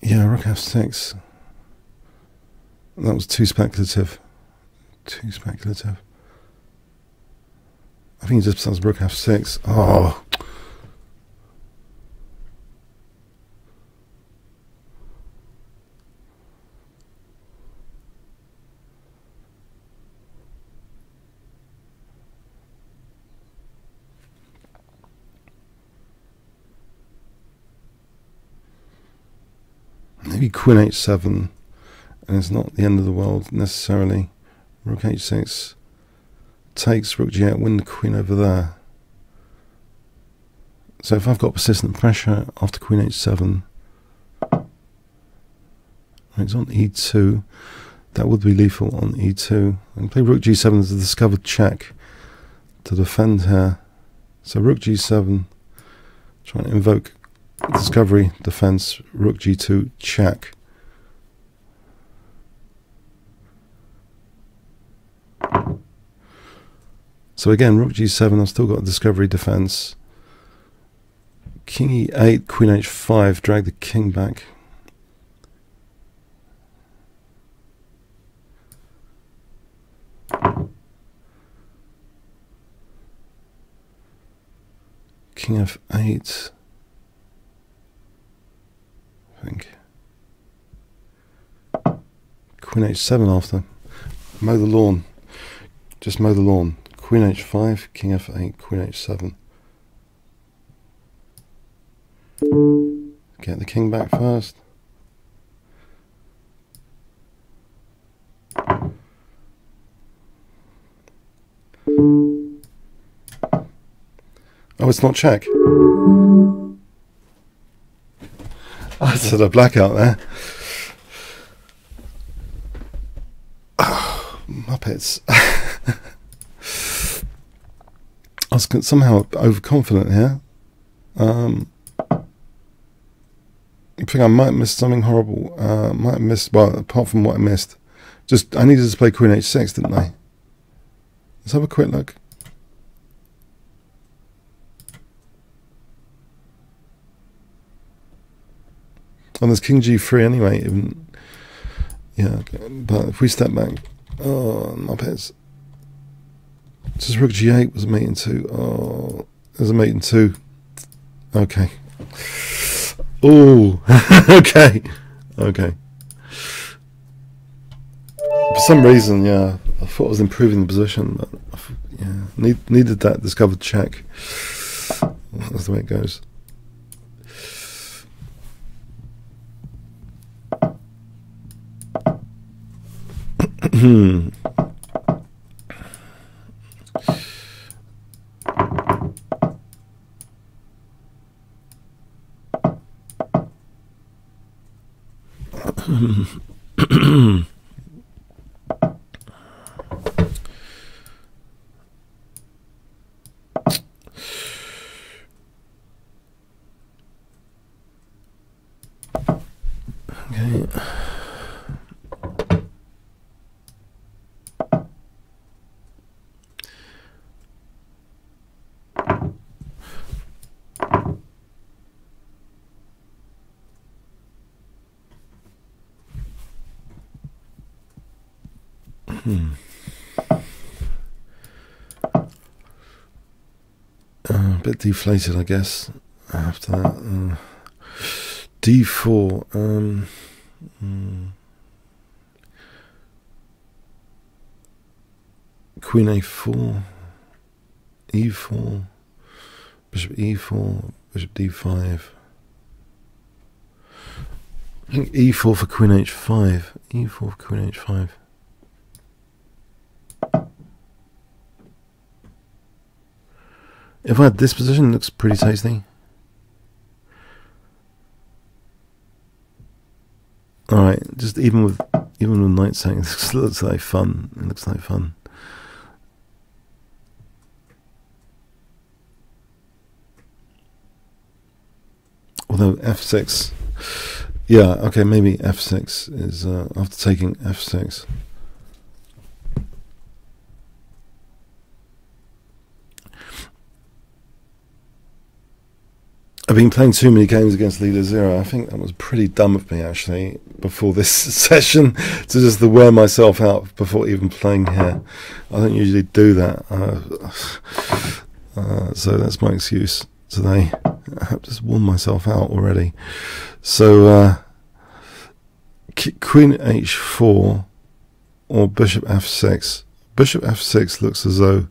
Speaker 1: Yeah, rook f6. That was too speculative. Too speculative. I think he just does rook f6. Oh. Maybe queen h7, and it's not the end of the world necessarily. Rook h6 takes rook g8, win the queen over there. So if I've got persistent pressure after queen h7, it's on e2, that would be lethal on e2. I can play rook g7 as a discovered check to defend here. So rook g7, trying to invoke discovery, defense, rook g2, check. So again, rook g7, I've still got discovery, defense. King e8, queen h5, drag the king back. King f8. I think. Queen h7 after. Mow the lawn. Just mow the lawn. Queen h5, king f8, queen h7. Get the king back first. Oh, it's not check. I said a blackout there. Oh, Muppets. I was somehow overconfident here. I think I might have missed something horrible. Might have missed, well, apart from what I missed. Just, I needed to play queen h6, didn't I? Let's have a quick look. And there's king g3 anyway. Yeah, okay. But if we step back, oh, my pets. Just rook g8 was a mate in 2. Oh, there's a mate in 2. Okay. Oh, okay. Okay. For some reason, yeah, I thought I was improving the position, but yeah, needed that discovered check. That's the way it goes. A bit deflated, I guess, after that. D4. Queen A4. E4. Bishop E4. Bishop D5. I think E4 for Queen H5. E4 for Queen H5. If I had this position, it looks pretty tasty. Alright, just even with knight saying, it looks like fun. It looks like fun. Although F6, yeah, okay, maybe F6 is after taking F6. I've been playing too many games against Leader Zero. I think that was pretty dumb of me, actually, before this session, to just wear myself out before even playing here. I don't usually do that. So that's my excuse today. I've just worn myself out already. So, Queen H4 or Bishop F6. Bishop F6 looks as though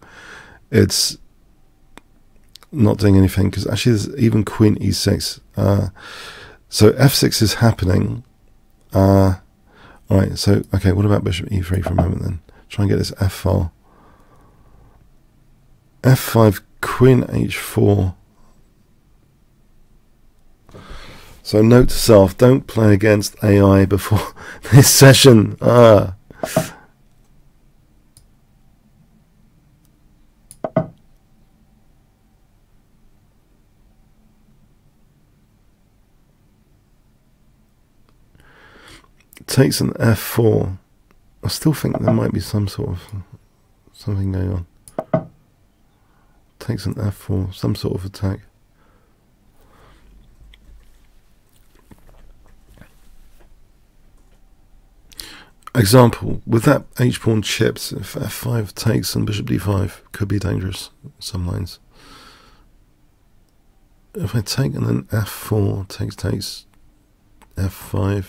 Speaker 1: it's not doing anything, because actually there's even Queen E6. So F6 is happening. Alright, so, okay, what about Bishop E3 for a moment then? Try and get this F file. F5, Queen H4. So note to self, don't play against AI before this session. Takes an F4. I still think there might be some sort of something going on. Takes an F4, some sort of attack. Example, with that H-pawn chips, if F5 takes and Bishop D5 could be dangerous in some lines. If I take and then F4 takes F5.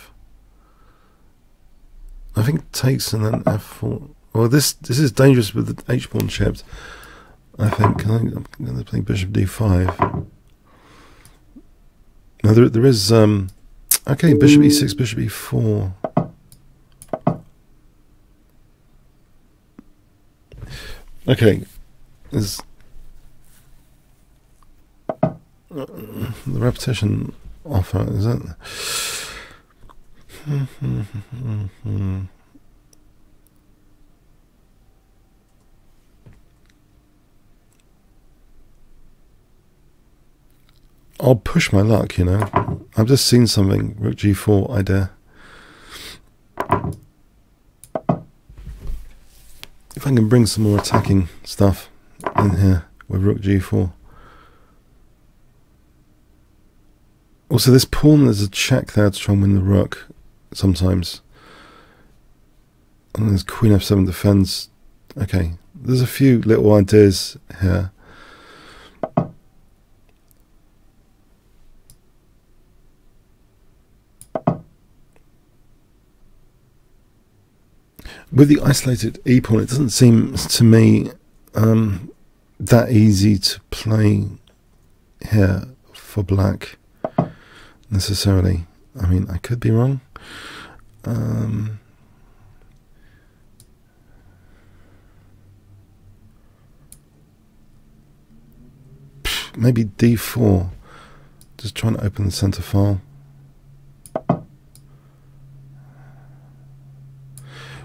Speaker 1: I think takes and then F4. Well, this is dangerous with the H-pawn chips. I think I'm going to play Bishop D5. Now there is okay, Bishop E6, Bishop E4. Okay, there's the repetition offer, is that? I'll push my luck, you know. I've just seen something, Rook G4 idea. If I can bring some more attacking stuff in here with Rook G4. Also, this pawn, there's a check there to try and win the rook sometimes. And there's Queen F7 defends. Okay, there's a few little ideas here. With the isolated E pawn, it doesn't seem to me that easy to play here for black necessarily. I mean, I could be wrong. Maybe D4, just trying to open the center file,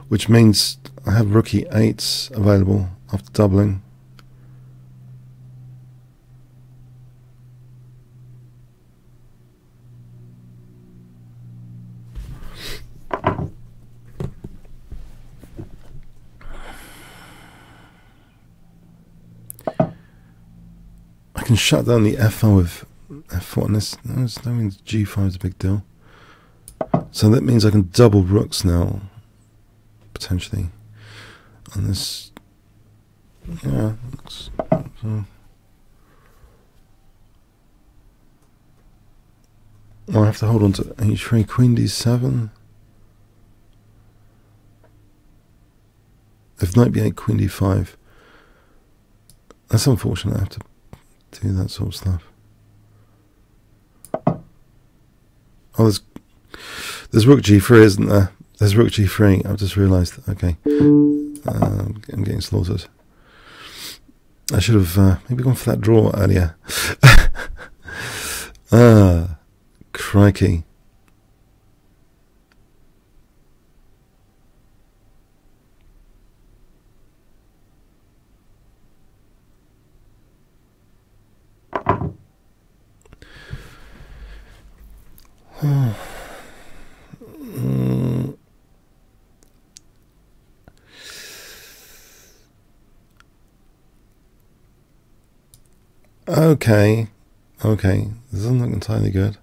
Speaker 1: which means I have rook E8 available after doubling. I can shut down the F1 with F4, and that means G5 is a big deal. So that means I can double rooks now, potentially. And this, yeah, looks, so. I have to hold on to H3, Queen D7. If Knight B8, Queen D5. That's unfortunate, I have to do that sort of stuff. Oh, there's Rook G3, isn't there? There's Rook G3. I've just realised. Okay, I'm getting slaughtered. I should have maybe gone for that draw earlier. Crikey. Okay, this doesn't look entirely good.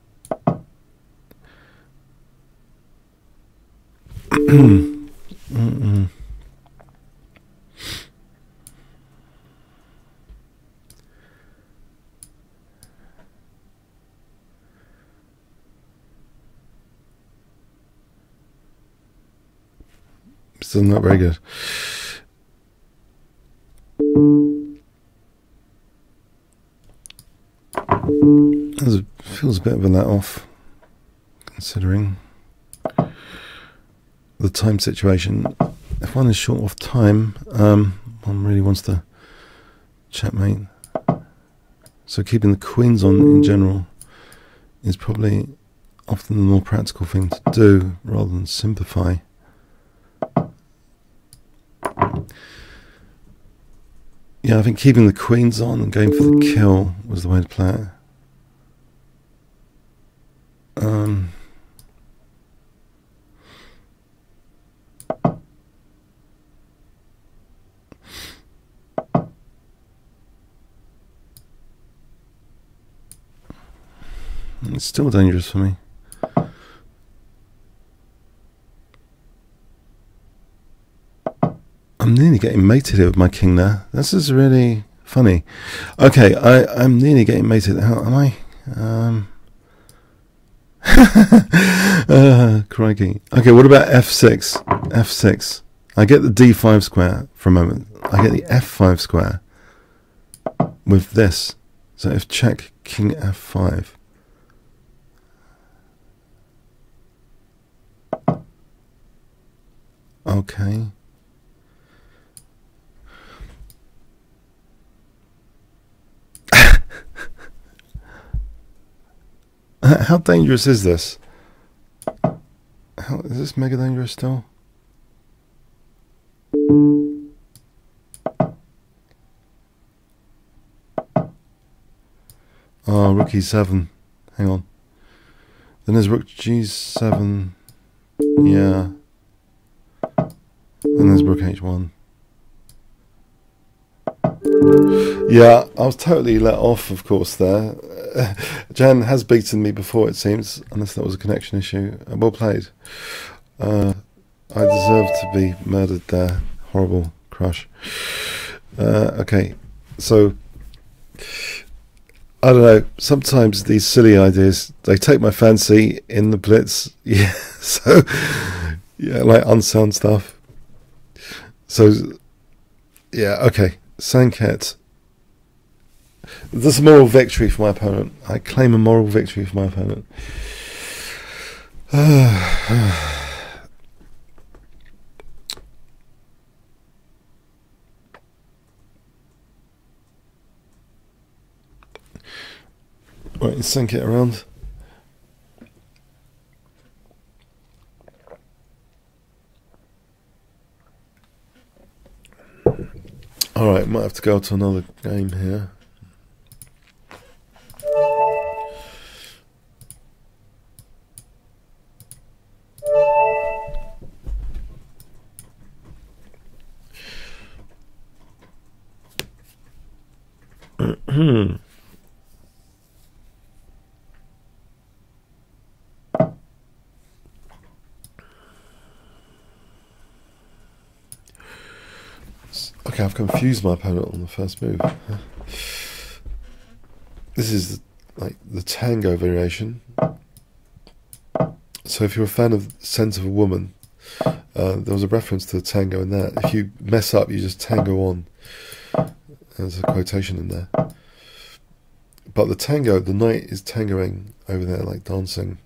Speaker 1: Still not very good. Feels a bit of a let off, considering the time situation. If one is short of time, one really wants to checkmate. So keeping the queens on in general is probably often the more practical thing to do rather than simplify. Yeah, I think keeping the queens on and going for the kill was the way to play it. It's still dangerous for me. I'm nearly getting mated here with my king there. This is really funny. Okay, I'm nearly getting mated. How am I? Crikey. Okay, what about F6? F6. I get the D5 square for a moment. I get the F5 square with this. So if check, King F5. Okay. How dangerous is this? Is this mega dangerous still? Oh, rook e7. Hang on. Then there's rook g7. Yeah. And there's rook h1. Yeah, I was totally let off, of course, there. Jan has beaten me before, it seems, unless that was a connection issue. Well played. I deserve to be murdered there. Horrible crush. Okay, so I don't know. Sometimes these silly ideas, they take my fancy in the blitz. Yeah, so yeah, like unsound stuff. So yeah, okay. Sanket. There's a moral victory for my opponent. I claim a moral victory for my opponent. Right, let's sink it around. Alright, might have to go to another game here. Okay, I've confused my opponent on the first move. This is like the tango variation. So if you're a fan of Scent of a Woman, there was a reference to the tango in that. If you mess up, you just tango on. There's a quotation in there. But the tango, the knight is tangoing over there, like dancing,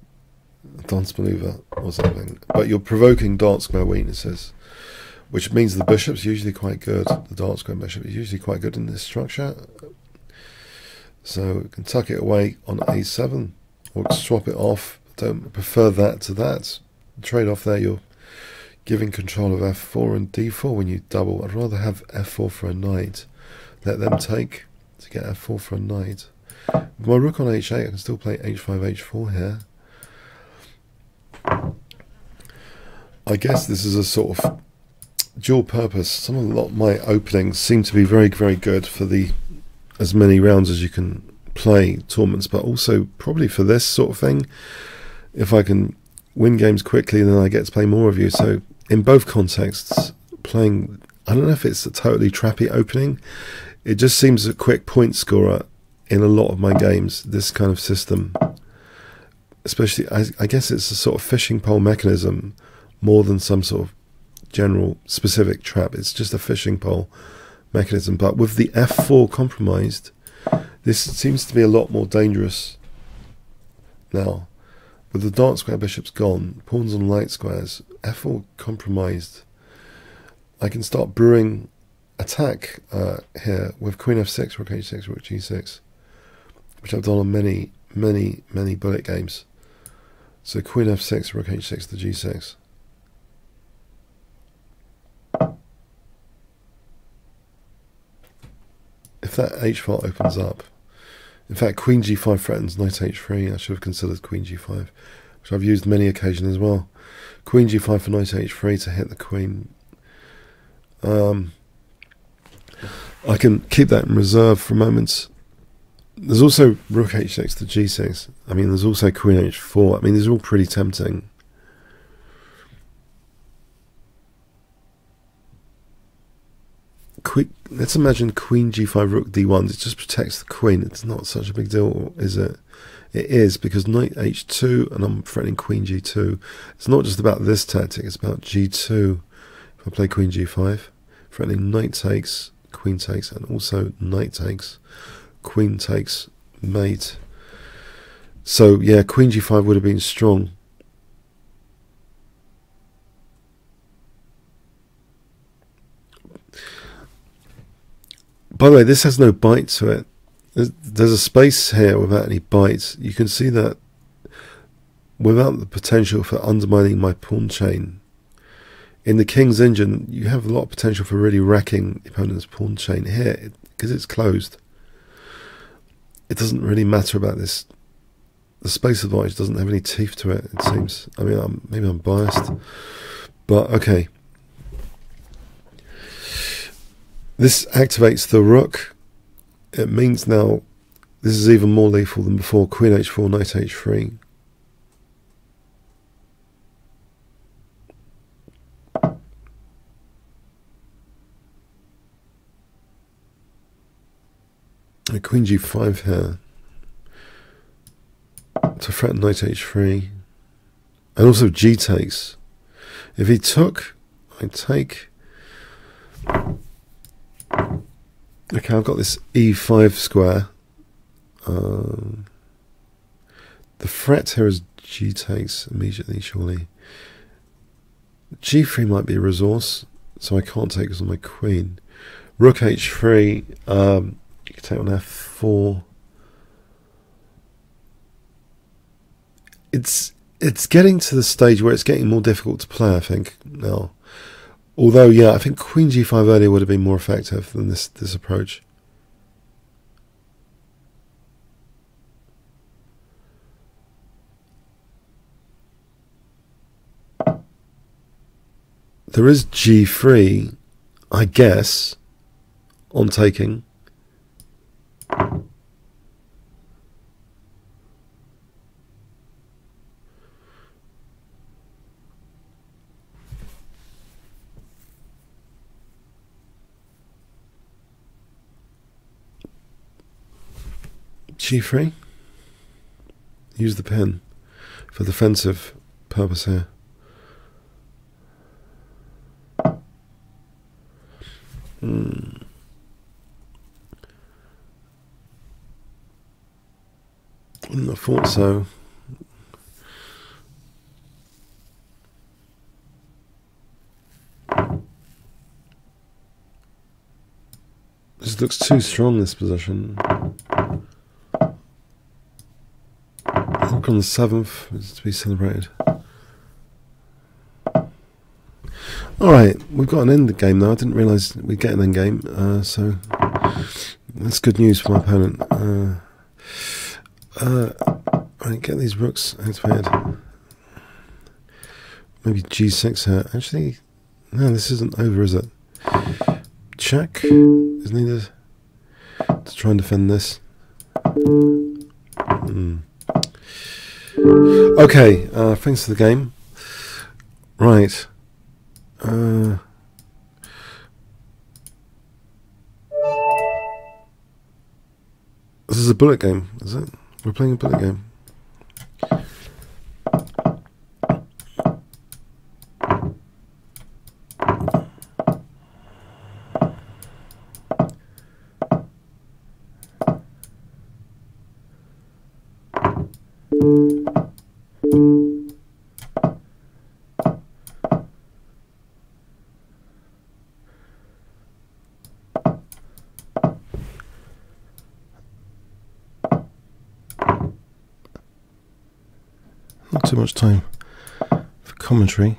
Speaker 1: a dance maneuver or something. But you're provoking dark square weaknesses, which means the bishop's usually quite good. The dark square bishop is usually quite good in this structure. So you can tuck it away on a7 or swap it off. Don't prefer that to that. Trade off there, you're giving control of f4 and d4 when you double. I'd rather have f4 for a knight. Let them take to get f4 for a knight. With my rook on h8, I can still play h5, h4 here. I guess this is a sort of dual purpose. A lot of my openings seem to be very, very good for the as many rounds as you can play tournaments, but also probably for this sort of thing. If I can win games quickly, then I get to play more of you. So in both contexts, playing, I don't know if it's a totally trappy opening. It just seems a quick point scorer in a lot of my games, this kind of system. Especially, I guess it's a sort of fishing pole mechanism more than some sort of general specific trap. It's just a fishing pole mechanism. But with the f4 compromised, this seems to be a lot more dangerous now. With the dark square bishops gone, pawns on light squares, f4 compromised, I can start brewing attack here with queen f6, rook h6, rook g6, which I've done on many, many, many bullet games. So queen f6, rook h6 to g6. If that h file opens up, in fact, queen g5 threatens knight h3. I should have considered queen g5, which I've used many occasions as well. Queen g5 for knight h3 to hit the queen. I can keep that in reserve for moments. There's also rook h6 to g6. I mean, there's also queen h4. I mean, these are all pretty tempting. Let's imagine queen g5, rook d1. It just protects the queen. It's not such a big deal, is it? It is, because knight h2, and I'm threatening queen g2. It's not just about this tactic, it's about g2. If I play queen g5, threatening knight takes, queen takes, and also knight takes, queen takes, mate. So yeah, queen g5 would have been strong. By the way, this has no bite to it. There's a space here without any bite. You can see that without the potential for undermining my pawn chain. In the King's Engine, you have a lot of potential for really wrecking the opponent's pawn chain. Here, because it's closed, it doesn't really matter about this. The space advantage doesn't have any teeth to it, it seems. I mean, maybe I'm biased, but okay. This activates the rook. It means now this is even more lethal than before. Queen h4, knight h3. So queen g5 here to threaten knight h3, and also g takes. If he took, I take. Okay, I've got this e5 square. The threat here is g takes immediately, surely. g3 might be a resource, so I can't take this on my queen. Rook h3, you can take on f4. It's getting to the stage where it's getting more difficult to play, I think, now. Although, yeah, I think queen g5 earlier would have been more effective than this approach. There is g3, I guess, on taking. g3. Use the pen for defensive purpose here. I thought so. This looks too strong, this position. Rook on the 7th is to be celebrated. Alright, we've got an end game now. I didn't realise we'd get an end game, so that's good news for my opponent. Right, get these rooks activated. Maybe g6 here. Actually, no, this isn't over, is it? Check is needed to try and defend this. Okay, thanks for the game. Right. This is a bullet game, is it? We're playing a bullet game. Not too much time for commentary.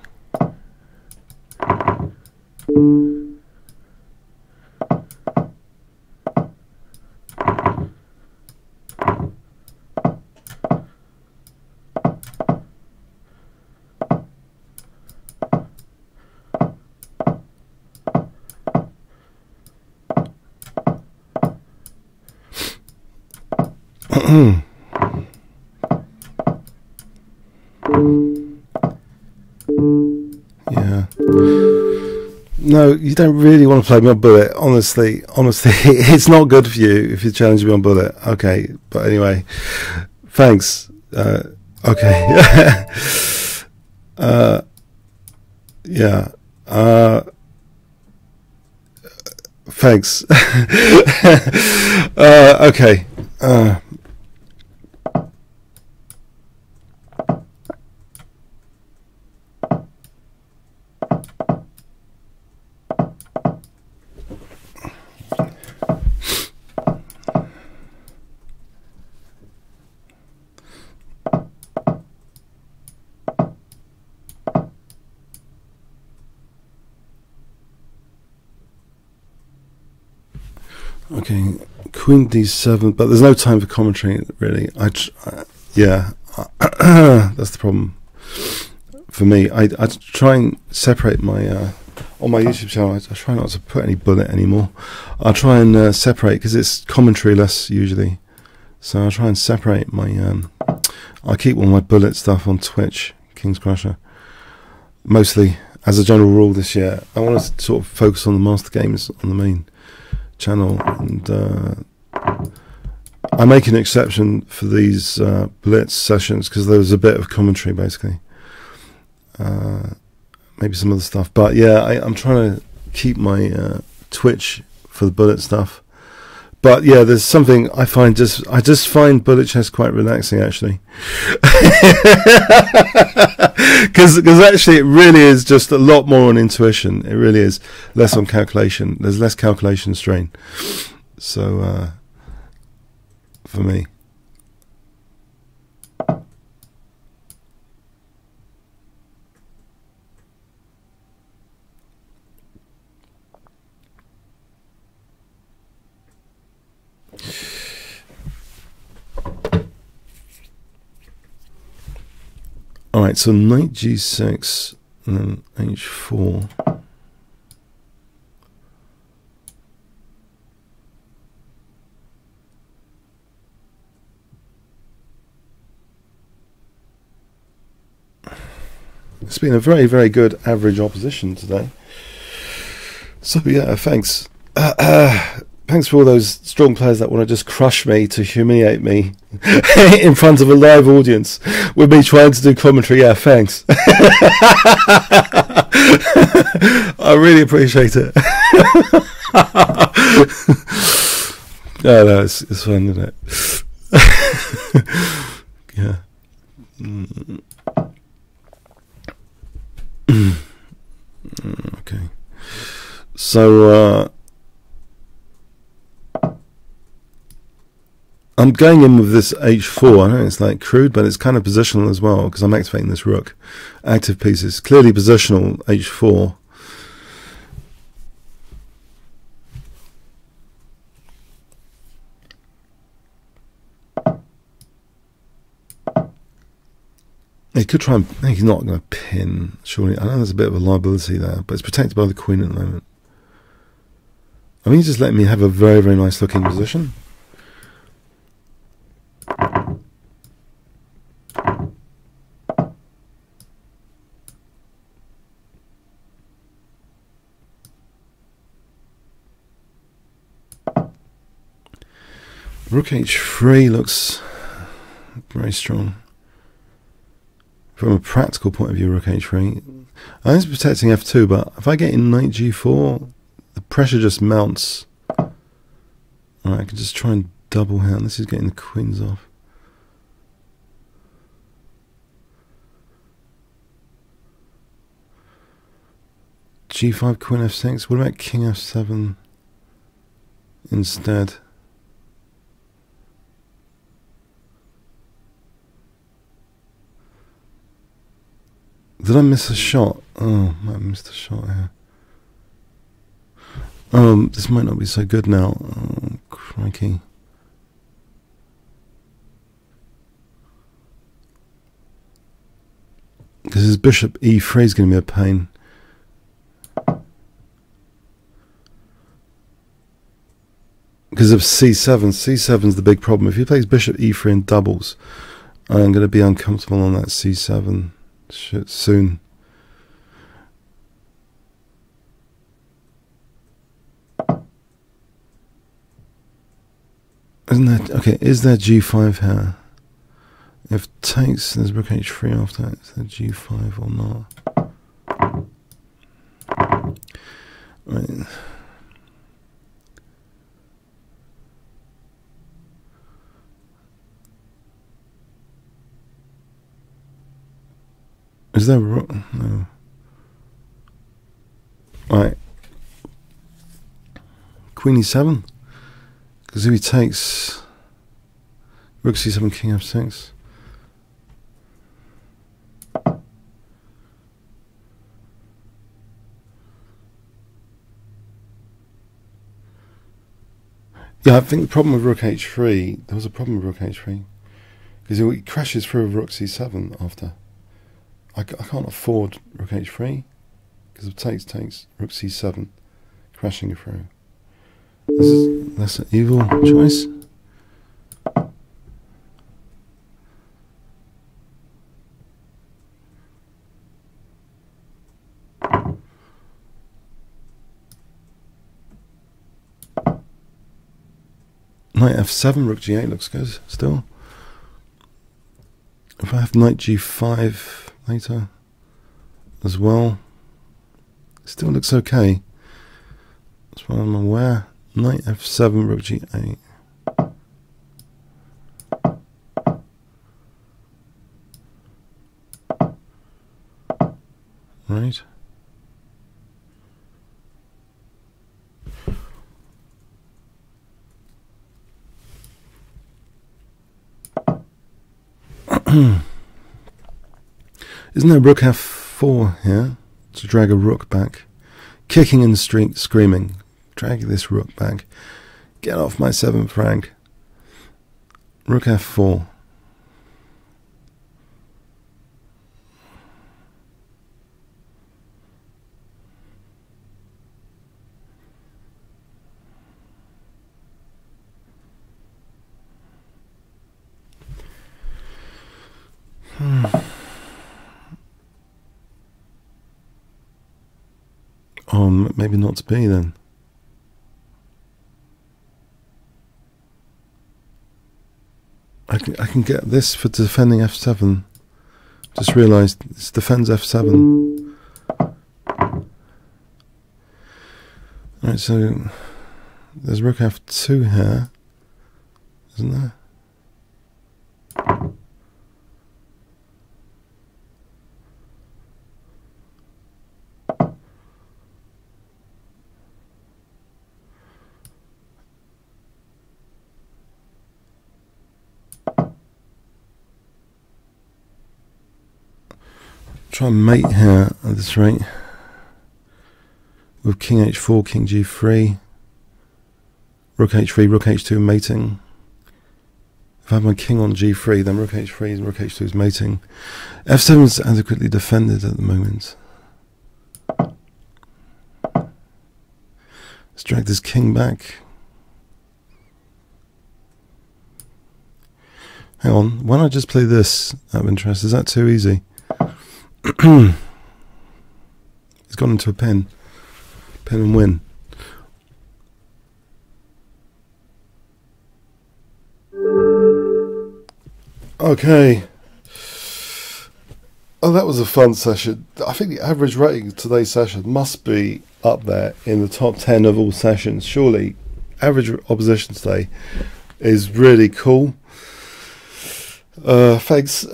Speaker 1: Yeah. No, you don't really want to play me on bullet. Honestly, it's not good for you if you challenge me on bullet. Okay, but anyway, thanks. Okay. Yeah. Thanks. Okay. Okay, Queen D7, but there's no time for commentary, really. Yeah, that's the problem for me. I try and separate my on my YouTube channel. I try not to put any bullet anymore. I'll try and separate because it's commentary-less usually. So I'll try and separate my. I keep all my bullet stuff on Twitch, Kingscrusher, mostly as a general rule this year. I want to sort of focus on the master games on the main channel, and I make an exception for these blitz sessions because there was a bit of commentary, basically. Maybe some other stuff, but yeah, I'm trying to keep my Twitch for the bullet stuff. But yeah, there's something I find I just find bullet chess quite relaxing, actually. Because actually it really is just a lot more on intuition. It really is less on calculation. There's less calculation strain. So for me. Alright, so knight g6 and then h4. It's been a very, very good average opposition today. So yeah, thanks. Thanks for all those strong players that want to just crush me, to humiliate me in front of a live audience with me trying to do commentary. Yeah, thanks. I really appreciate it. No, it's fun, isn't it? Yeah. Okay. So I'm going in with this h4. I know it's like crude, but it's kind of positional as well because I'm activating this rook. Active pieces, clearly positional h4. He could try and... he's not going to pin, surely. I know there's a bit of a liability there, but it's protected by the queen at the moment. I mean, he's just letting me have a very, very nice looking position. Rook h3 looks very strong. From a practical point of view, rook h3. I think it's protecting f2, but if I get in knight g4, the pressure just mounts. Alright, I can just try and double hand. This is getting the queens off. g5, queen f6. What about king f7 instead? Did I miss a shot? Oh, I missed a shot here. This might not be so good now. Oh, crikey. Because his bishop e3 is going to be a pain. Because of c7. c7 is the big problem. If he plays bishop e3 in doubles, I'm going to be uncomfortable on that c7 shit soon. Isn't that okay? Is there g5 here? If takes, there's rook h3 after. Is there g5 or not? Right. Is there rook? No. Right. Queen e7. Because if he takes rook c7, king f6. Yeah, I think the problem with rook h3, there was a problem with rook h3. Because he crashes through rook c7 after. I can't afford rook h3. Because if takes rook c7, crashing through. That's an evil choice. Knight f7, rook g8 looks good still. If I have knight g5 later as well, it still looks okay. As far as I'm aware. Knight f7, rook g8. Right. Isn't there rook f4 here to drag a rook back? Kicking and screaming. Drag this rook back. Get off my 7th rank. Rook f4. Oh, maybe not to be then. I can get this for defending f7. Just realised this defends f7. Alright, so there's rook f2 here, isn't there? Try and mate here at this rate with king h4, king g3, rook h3, rook h2 mating. If I have my king on g3, then rook h3 and rook h2 is mating. f7 is adequately defended at the moment. Let's drag this king back. Hang on, why not just play this out of interest? Is that too easy? He's gone into a pin and win. Okay. Oh, that was a fun session. I think the average rating of today's session must be up there in the top 10 of all sessions. Surely, average opposition today is really cool. Thanks.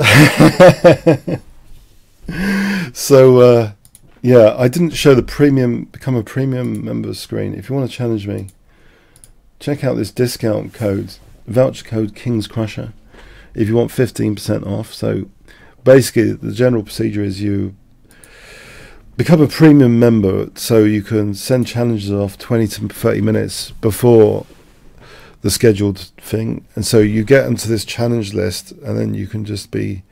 Speaker 1: So yeah, I didn't show the premium, become a premium member screen. If you want to challenge me, check out this discount code, voucher code Kingscrusher, if you want 15% off. So basically the general procedure is you become a premium member so you can send challenges off 20 to 30 minutes before the scheduled thing, and so you get into this challenge list, and then you can just be,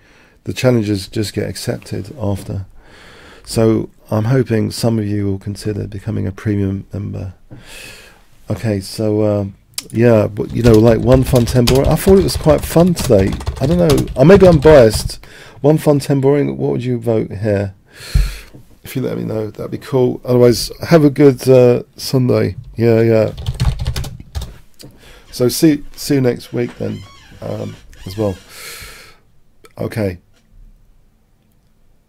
Speaker 1: the challenges just get accepted after. So I'm hoping some of you will consider becoming a premium member. Okay, so yeah, but you know, like one fun 10 boring. I thought it was quite fun today. I don't know, or maybe I'm biased. One fun 10 boring. What would you vote here? If you let me know, that'd be cool. Otherwise, have a good Sunday. Yeah. So see you next week then, as well. Okay.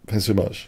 Speaker 1: Thanks so much.